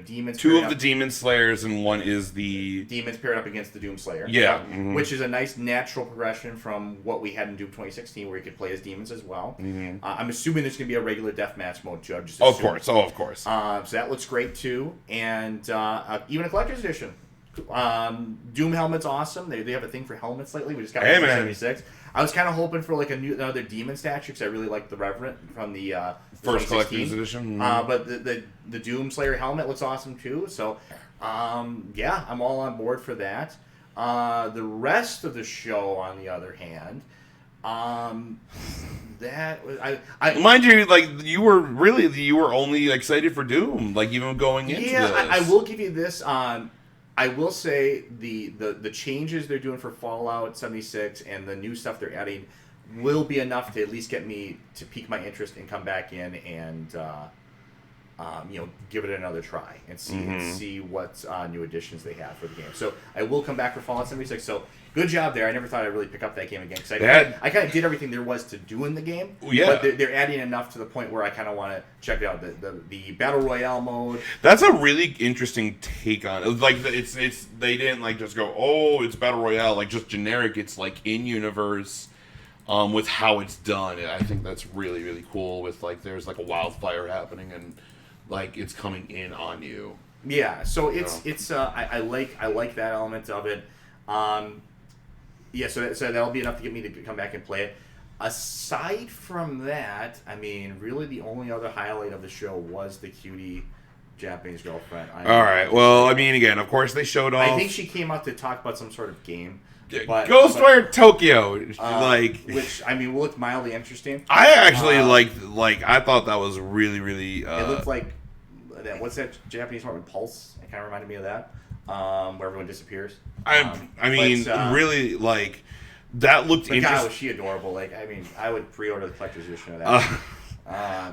demons. Two of the Demon Slayers, and one is the demons paired up against the Doom Slayer. Yeah. Mm-hmm. Which is a nice natural progression from what we had in Doom 2016, where you could play as demons as well. Mm-hmm. I'm assuming there's going to be a regular deathmatch mode, Judge. Of course. Oh, of course. So that looks great too, and even a collector's edition. Doom helmet's awesome. They have a thing for helmets lately. We just got 76. I was kind of hoping for another demon statue because I really like the Revenant from the first collector's edition. But the Doom Slayer helmet looks awesome too. So yeah, I'm all on board for that. The rest of the show, on the other hand. That was mind you, you were only excited for Doom, even going into this. Yeah, I will give you this. I will say the changes they're doing for Fallout 76 and the new stuff they're adding will be enough to at least get me to pique my interest and come back in and give it another try and see what new additions they have for the game. So I will come back for Fallout 76. So good job there. I never thought I'd really pick up that game again because I kind of did everything there was to do in the game. Yeah. But they're adding enough to the point where I kind of want to check it out. The Battle Royale mode. That's a really interesting take on it. Like, it's they didn't, like, just go, oh, it's Battle Royale, like, just generic. It's, like, in-universe with how it's done. I think that's really, really cool with, like, there's, like, a wildfire happening and, like, it's coming in on you. Yeah, so I like that element of it. So that'll be enough to get me to come back and play it. Aside from that, I mean, really the only other highlight of the show was the cutie Japanese girlfriend. All right. Well, I mean, again, of course they showed off. I think she came out to talk about some sort of game. Ghostwire Tokyo, which I mean looked mildly interesting. I actually I thought that was really, really. It looked like that. What's that Japanese one with Pulse? It kind of reminded me of that, where everyone disappears. Really, like that looked interesting. God, was she adorable? Like, I mean, I would pre-order the collector's edition of that.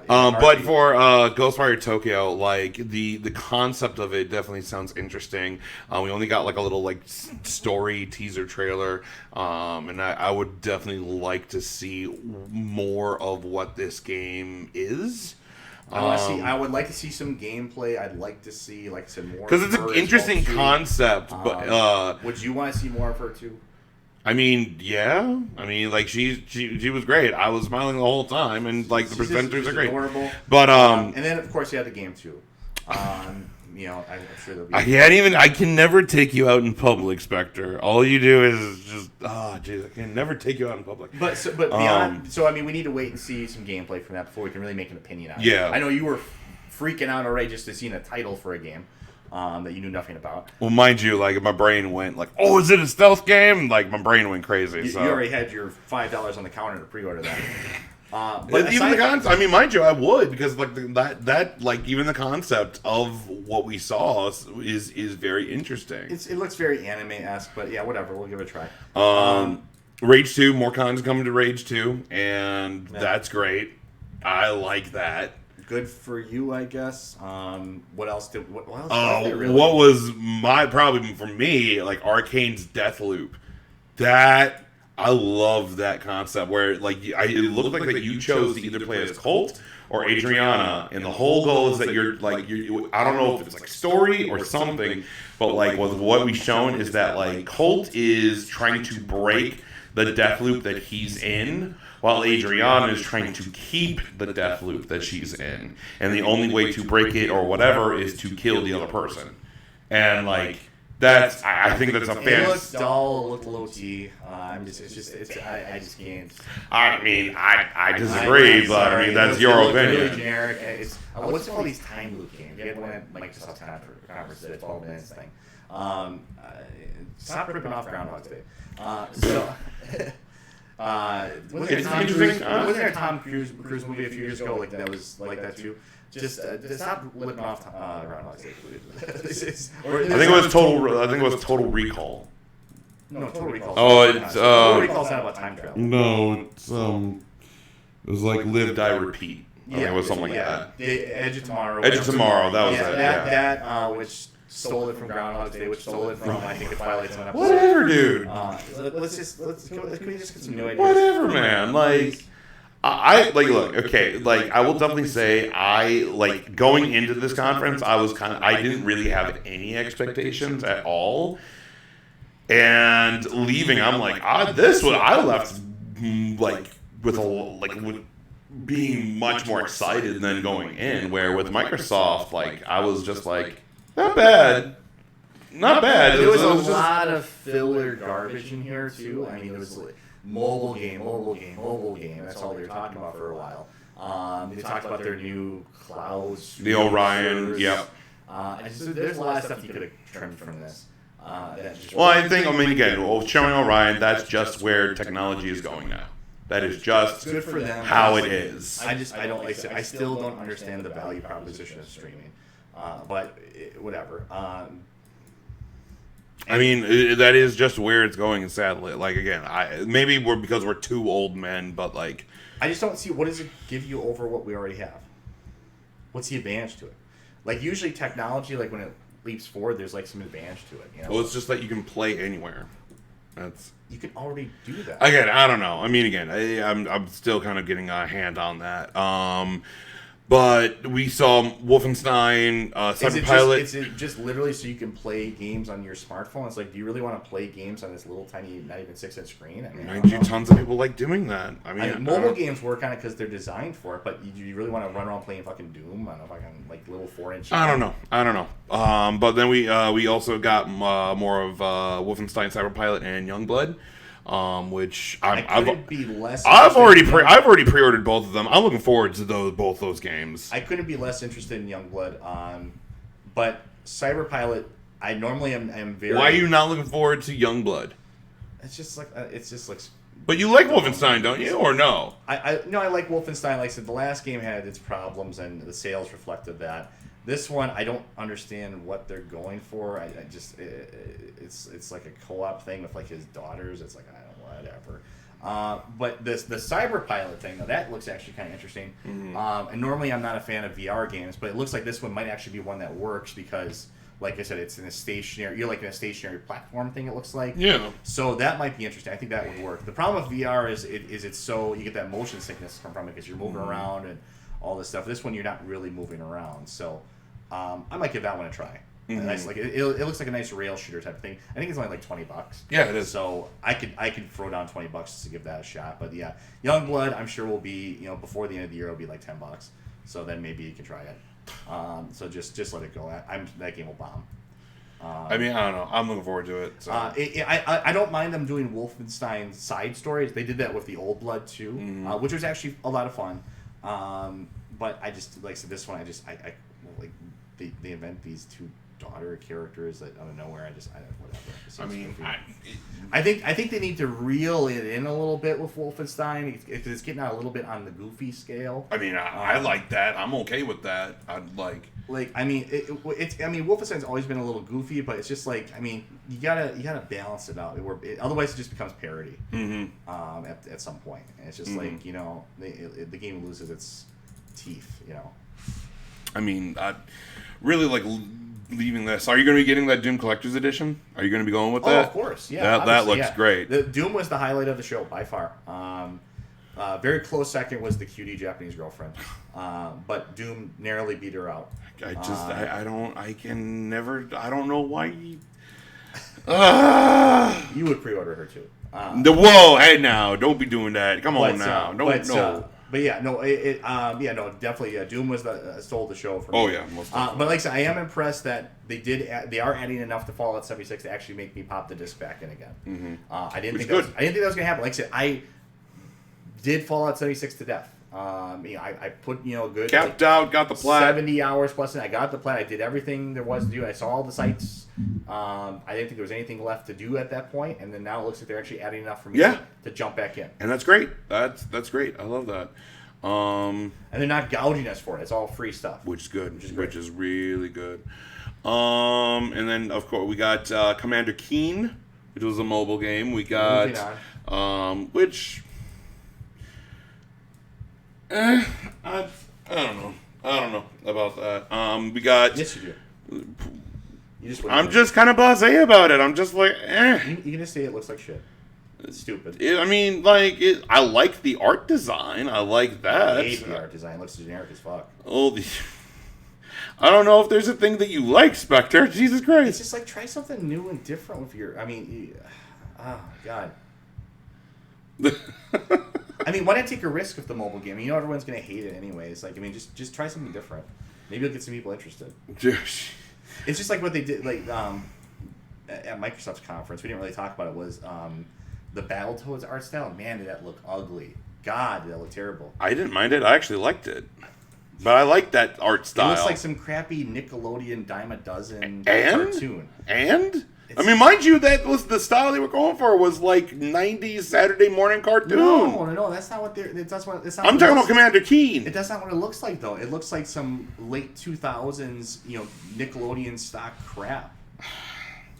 But for Ghostwire Tokyo, like the concept of it definitely sounds interesting. We only got like a little like story teaser trailer, and I would definitely like to see more of what this game is. I would like to see some gameplay. I'd like to see, like I said, more. Because it's an interesting concept, but would you want to see more of her too? I mean, yeah. I mean, like she was great. I was smiling the whole time, and like the presenters are great. Adorable. But and then of course you had the game too. I'm sure there'll be. I can never take you out in public, Spectre. All you do is just I can never take you out in public. But beyond, I mean, we need to wait and see some gameplay from that before we can really make an opinion on it. Yeah. I know you were freaking out already just to seeing a title for a game that you knew nothing about. Well, mind you, like my brain went like, oh, is it a stealth game? Like my brain went crazy. You already had your $5 on the counter to pre-order that. But even the concept, I mean, mind you, I would, because like that like even the concept of what we saw is very interesting. It looks very anime-esque, but yeah, whatever. We'll give it a try. Rage 2, more content coming to Rage 2, and that's great. I like that. Good for you, I guess. What else? What was my problem for me? Like Arcane's Deathloop. That. I love that concept where like it looked like that you chose to either play as Colt or Adriana, and the whole goal is that you're like I don't know if it's like story or something, but like with what we've shown is that like Colt is trying to break the death loop that he's in, while Adriana is trying to keep the death loop that she's in, and the only way to break it or whatever is to kill the other person, and like. I think that's a fair. It looked dull. It looked low T. I just can't. I mean, I disagree, but I mean that's your opinion. Really generic. What's all these time loop games? You had one at Microsoft's conference, the 12 minutes thing. Stop ripping off Groundhog Day. Wasn't there a Tom Cruise movie a few years ago like that was like that too? Just stop living off Groundhog Day. I think it was Total Recall. No, Total Recall. Oh, it's Total Recall's not about time travel. No, it's it was like Live, Die, Repeat. Yeah, it was something like that. Edge of Tomorrow. Edge of Tomorrow. That was it. That which stole it from Groundhog Day, which stole it from I think the Twilight Zone episode. Whatever, dude. Can we just get some new ideas? Whatever, man. Like. I like look okay. Like I will definitely say I like going into this conference. I didn't really have any expectations at all, and leaving I'm like I left like with being much more excited than going in. Where with Microsoft, like I was just like not bad. There was a lot of filler garbage in here too. I mean, there was like mobile game. That's all they were talking about for a while. They talked about their new clouds. The Orion, yep. There's a lot of stuff you could have trimmed from this. Again, showing Orion, that's just where technology is going now. That is just good for them. How it is. I don't like. I still don't understand the value proposition of streaming, but whatever. I mean, that is just where it's going, sadly. Like, again, maybe because we're two old men, but, like... I just don't see, what does it give you over what we already have? What's the advantage to it? Like usually technology, like when it leaps forward, there's like some advantage to it. You know? Well, it's just that you can play anywhere. You can already do that. Again, I don't know. I mean, again, I'm still kind of getting a hand on that. But we saw Wolfenstein, Cyberpilot. Is it just literally so you can play games on your smartphone? It's like, do you really want to play games on this little tiny, not even 6-inch screen? I mean, Mind you, tons of people like doing that. I mean mobile games work on it because they're designed for it. But do you really want to run around playing fucking Doom on a fucking like little 4-inch? I don't know. But then we also got more of Wolfenstein, Cyberpilot, and Youngblood. Which I've already pre-ordered both of them. I'm looking forward to both those games. I couldn't be less interested in Youngblood, but Cyberpilot, I normally am very. Why are you not looking forward to Youngblood? It's just like But you like Wolfenstein, don't you, or no? I like Wolfenstein. Like I said, the last game had its problems, and the sales reflected that. This one, I don't understand what they're going for. It's like a co-op thing with like his daughters. It's like, I don't know, whatever. But the Cyberpilot thing, though, that looks actually kind of interesting. Mm-hmm. And normally I'm not a fan of VR games, but it looks like this one might actually be one that works because, like I said, it's in a stationary. You're like in a stationary platform thing. It looks like. Yeah. So that might be interesting. I think that would work. The problem with VR is it's so you get that motion sickness from it because you're moving around and all this stuff. This one you're not really moving around, so. I might give that one a try. Mm-hmm. Nice, like it looks like a nice rail shooter type of thing. I think it's only like $20. Yeah, it is. So I could throw down $20 to give that a shot. But yeah, Youngblood, I'm sure will be before the end of the year it'll be like $10. So then maybe you can try it. So just let it go. That game will bomb. I mean, I don't know. I'm looking forward to it. So. I don't mind them doing Wolfenstein side stories. They did that with the Old Blood too, which was actually a lot of fun. But I just like I said, this one I like. They invent these two daughter characters that out of nowhere. Whatever. I think they need to reel it in a little bit with Wolfenstein because it's getting out a little bit on the goofy scale. I mean, I like that. I'm okay with that. I'd like. I mean, Wolfenstein's always been a little goofy, but it's just like, I mean, you gotta balance it out. Otherwise, it just becomes parody. Mm-hmm. At some point, and it's just like the game loses its teeth. I mean, I really like leaving this. Are you going to be getting that Doom Collector's Edition? Are you going to be going with that? Oh, of course, yeah. That looks great. The Doom was the highlight of the show by far. Very close second was the cutie Japanese girlfriend, but Doom narrowly beat her out. I don't know why. You would pre-order her too. Whoa, hey now, don't be doing that. Come on now, no. But yeah, definitely. Doom was stole the show for me. Oh yeah, most but like I said, I am impressed that they are adding enough to Fallout 76 to actually make me pop the disc back in again. Mm-hmm. I didn't think that was gonna happen. Like I said, I did Fallout 76 to death. I put good capped out, got the plat, 70 hours plus, and I got the plat. I did everything there was to do. I saw all the sites. I didn't think there was anything left to do at that point, and then now it looks like they're actually adding enough for me to jump back in. And that's great. That's great. I love that. And they're not gouging us for it. It's all free stuff, which is good. Which is really good. And then of course we got Commander Keen, which was a mobile game. We got which. I don't know about that. We got. Yes, you do. I'm just kind of blasé about it. I'm just like, You can just say it looks like shit. It's stupid. I mean, I like the art design. I like that. I hate the art design. It looks generic as fuck. I don't know if there's a thing that you like, Spectre. Jesus Christ. It's just like, try something new and different with your. I mean, oh God. I mean, why not take a risk with the mobile game? You know everyone's gonna hate it anyways. Like, I mean, just try something different. Maybe you'll get some people interested. It's just like what they did, like at Microsoft's conference. We didn't really talk about it. Was the Battletoads art style? Man, did that look ugly. God, did that look terrible. I didn't mind it. I actually liked it. But I like that art style. It looks like some crappy Nickelodeon dime a dozen cartoon. I mean, mind you, that was the style they were going for. Was like 90s Saturday morning cartoon. No, that's not what they're. I'm talking about Commander Keen. That's not what it looks like, though. It looks like some late 2000s, Nickelodeon stock crap.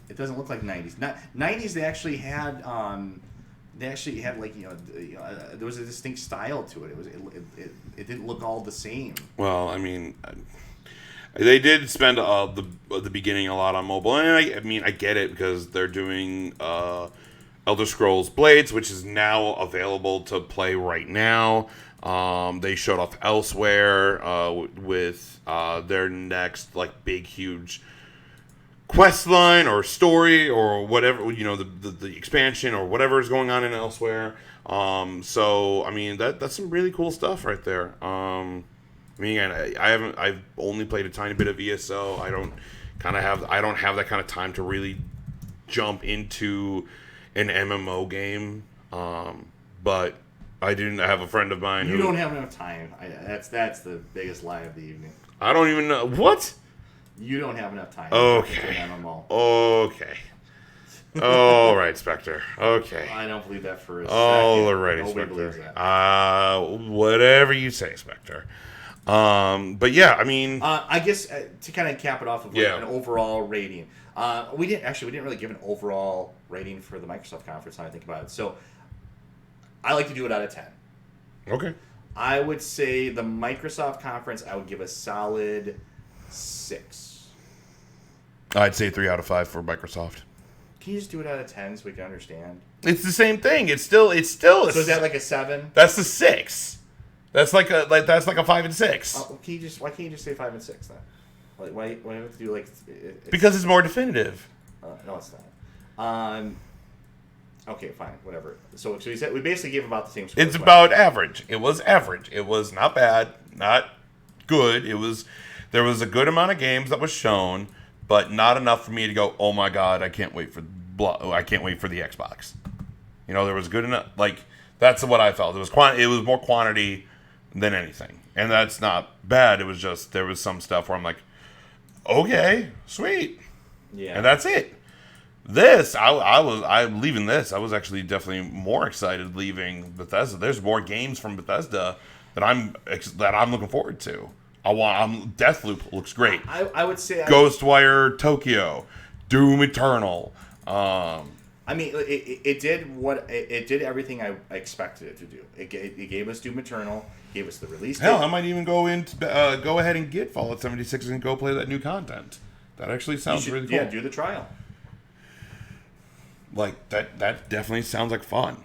It doesn't look like 90s. 90s, they actually had they actually had like there was a distinct style to it. It didn't look all the same. Well, I mean, they did spend the beginning a lot on mobile, and I get it because they're doing Elder Scrolls Blades, which is now available to play right now. They showed off Elsewhere with their next like big huge quest line or story or whatever, the expansion or whatever is going on in Elsewhere. So I mean that's some really cool stuff right there. I mean, I've only played a tiny bit of ESO. I don't have that kind of time to really jump into an MMO game. But I didn't have a friend of mine. You don't have enough time. That's the biggest lie of the evening. I don't even know what. You don't have enough time. Okay. Okay. All right, Spectre. Okay. I don't believe that for a second. Alrighty, Spectre. Whatever you say, Spectre. But yeah, I mean, I guess to kind of cap it off of an overall rating. We didn't really give an overall rating for the Microsoft conference. Now I think about it, so I like to do it out of 10. Okay. I would say the Microsoft conference, I would give a solid 6. I'd say 3 out of 5 for Microsoft. Can you just do it out of 10 so we can understand? It's the same thing. It's still. So is that like a 7? That's the 6. That's like a 5 and 6. Why can't you just say 5 and 6 then? Why do you have to do because it's more definitive. No, it's not. Okay, fine, whatever. So we said we basically gave about the same score. It's about average. It was average. It was not bad, not good. There was a good amount of games that was shown, but not enough for me to go, oh my god, I can't wait for the Xbox. There was good enough. Like that's what I felt. It was more quantity than anything, and that's not bad. It was just there was some stuff where I'm like, okay, sweet, yeah, and that's it. This I'm leaving this. I was actually definitely more excited leaving Bethesda. There's more games from Bethesda that I'm looking forward to. Deathloop looks great. I would say Ghostwire Tokyo, Doom Eternal. I mean, it did everything I expected it to do. It gave us Doom Eternal, gave us the release date. Hell, I might even go ahead and get Fallout 76 and go play that new content. That actually sounds really cool. Yeah, do the trial. Like that definitely sounds like fun.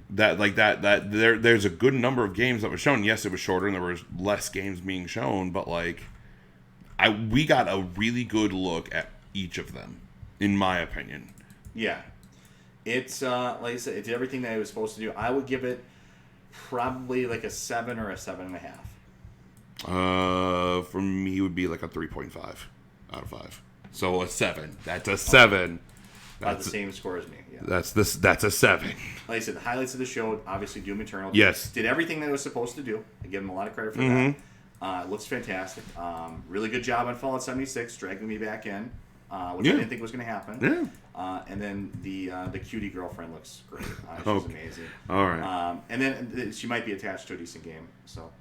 There's a good number of games that were shown. Yes, it was shorter and there was less games being shown, but we got a really good look at each of them, in my opinion. Yeah. It's like I said, it did everything that it was supposed to do. I would give it probably like a 7 or a 7.5. For me it would be like a 3.5 out of 5. So a 7. That's a 7. About the same score as me. Yeah. That's a 7. Like I said, the highlights of the show, obviously Doom Eternal. Yes. Did everything that it was supposed to do. I give them a lot of credit for that. It looks fantastic. Really good job on Fallout 76, dragging me back in, which I didn't think was going to happen. Yeah. And then the cutie girlfriend looks great. She's amazing. All right. And then she might be attached to a decent game. So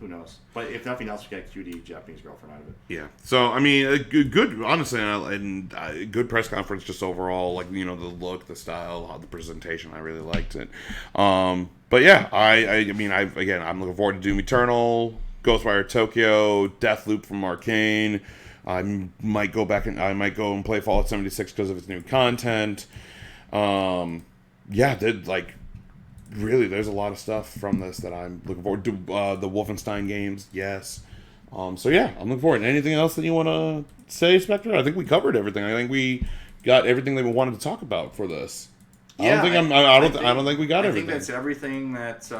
who knows? But if nothing else, we got a cutie Japanese girlfriend out of it. Yeah. So I mean, good. Honestly, and good press conference just overall. Like the look, the style, the presentation. I really liked it. But yeah, I'm looking forward to Doom Eternal, Ghostwire Tokyo, Deathloop from Arcane. I might go and play Fallout 76 because of its new content. Really, there's a lot of stuff from this that I'm looking forward to. The Wolfenstein games, yes. So yeah, I'm looking forward. Anything else that you want to say, Spectre? I think we covered everything. I think we got everything that we wanted to talk about for this. Yeah, I don't think we got everything. I think that's everything that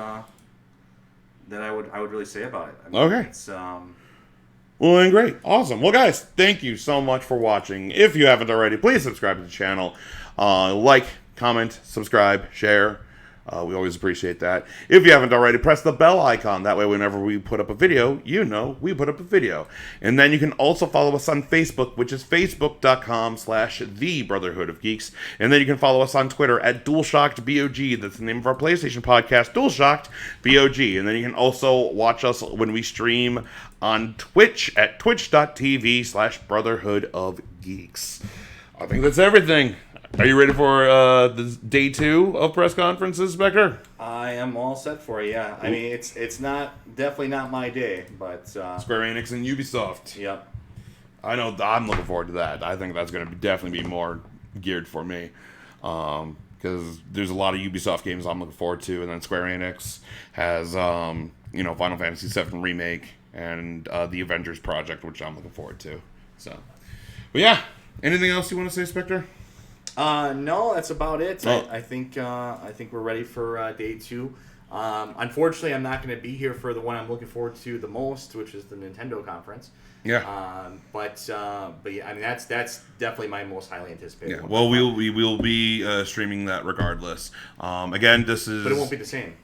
I would really say about it. I mean, okay. It's Well, and great. Awesome. Well, guys, thank you so much for watching. If you haven't already, please subscribe to the channel. Like, comment, subscribe, share. We always appreciate that. If you haven't already, press the bell icon. That way, whenever we put up a video, we put up a video. And then you can also follow us on Facebook, which is facebook.com/The Brotherhood of Geeks. And then you can follow us on Twitter at DualShockedBOG. That's the name of our PlayStation podcast, DualShockedBOG. And then you can also watch us when we stream on Twitch at twitch.tv/Brotherhood of Geeks. I think that's everything. Are you ready for this day 2 of press conferences, Spectre? I am all set for it. Yeah, I mean it's definitely not my day, but Square Enix and Ubisoft. Yep. I know. I'm looking forward to that. I think that's going to definitely be more geared for me, because there's a lot of Ubisoft games I'm looking forward to, and then Square Enix has Final Fantasy VII Remake and the Avengers project, which I'm looking forward to. So, but yeah, anything else you want to say, Spectre? No, that's about it. Oh. I think we're ready for day 2. Unfortunately, I'm not going to be here for the one I'm looking forward to the most, which is the Nintendo conference. Yeah. But yeah, I mean that's definitely my most highly anticipated. Yeah. one. Well, we will be streaming that regardless. Again, this is. But it won't be the same.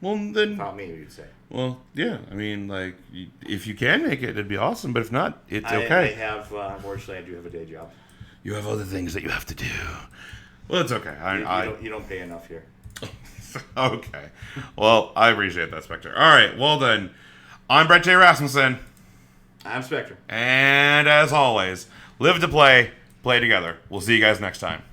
Well, then. Without me, you'd say. Well, yeah. I mean, like, if you can make it, it'd be awesome. But if not, it's I okay. have unfortunately, I do have a day job. You have other things that you have to do. Well, it's okay. You don't pay enough here. Okay. Well, I appreciate that, Spectre. All right. Well, then, I'm Brett J. Rasmussen. I'm Spectre. And as always, live to play, play together. We'll see you guys next time.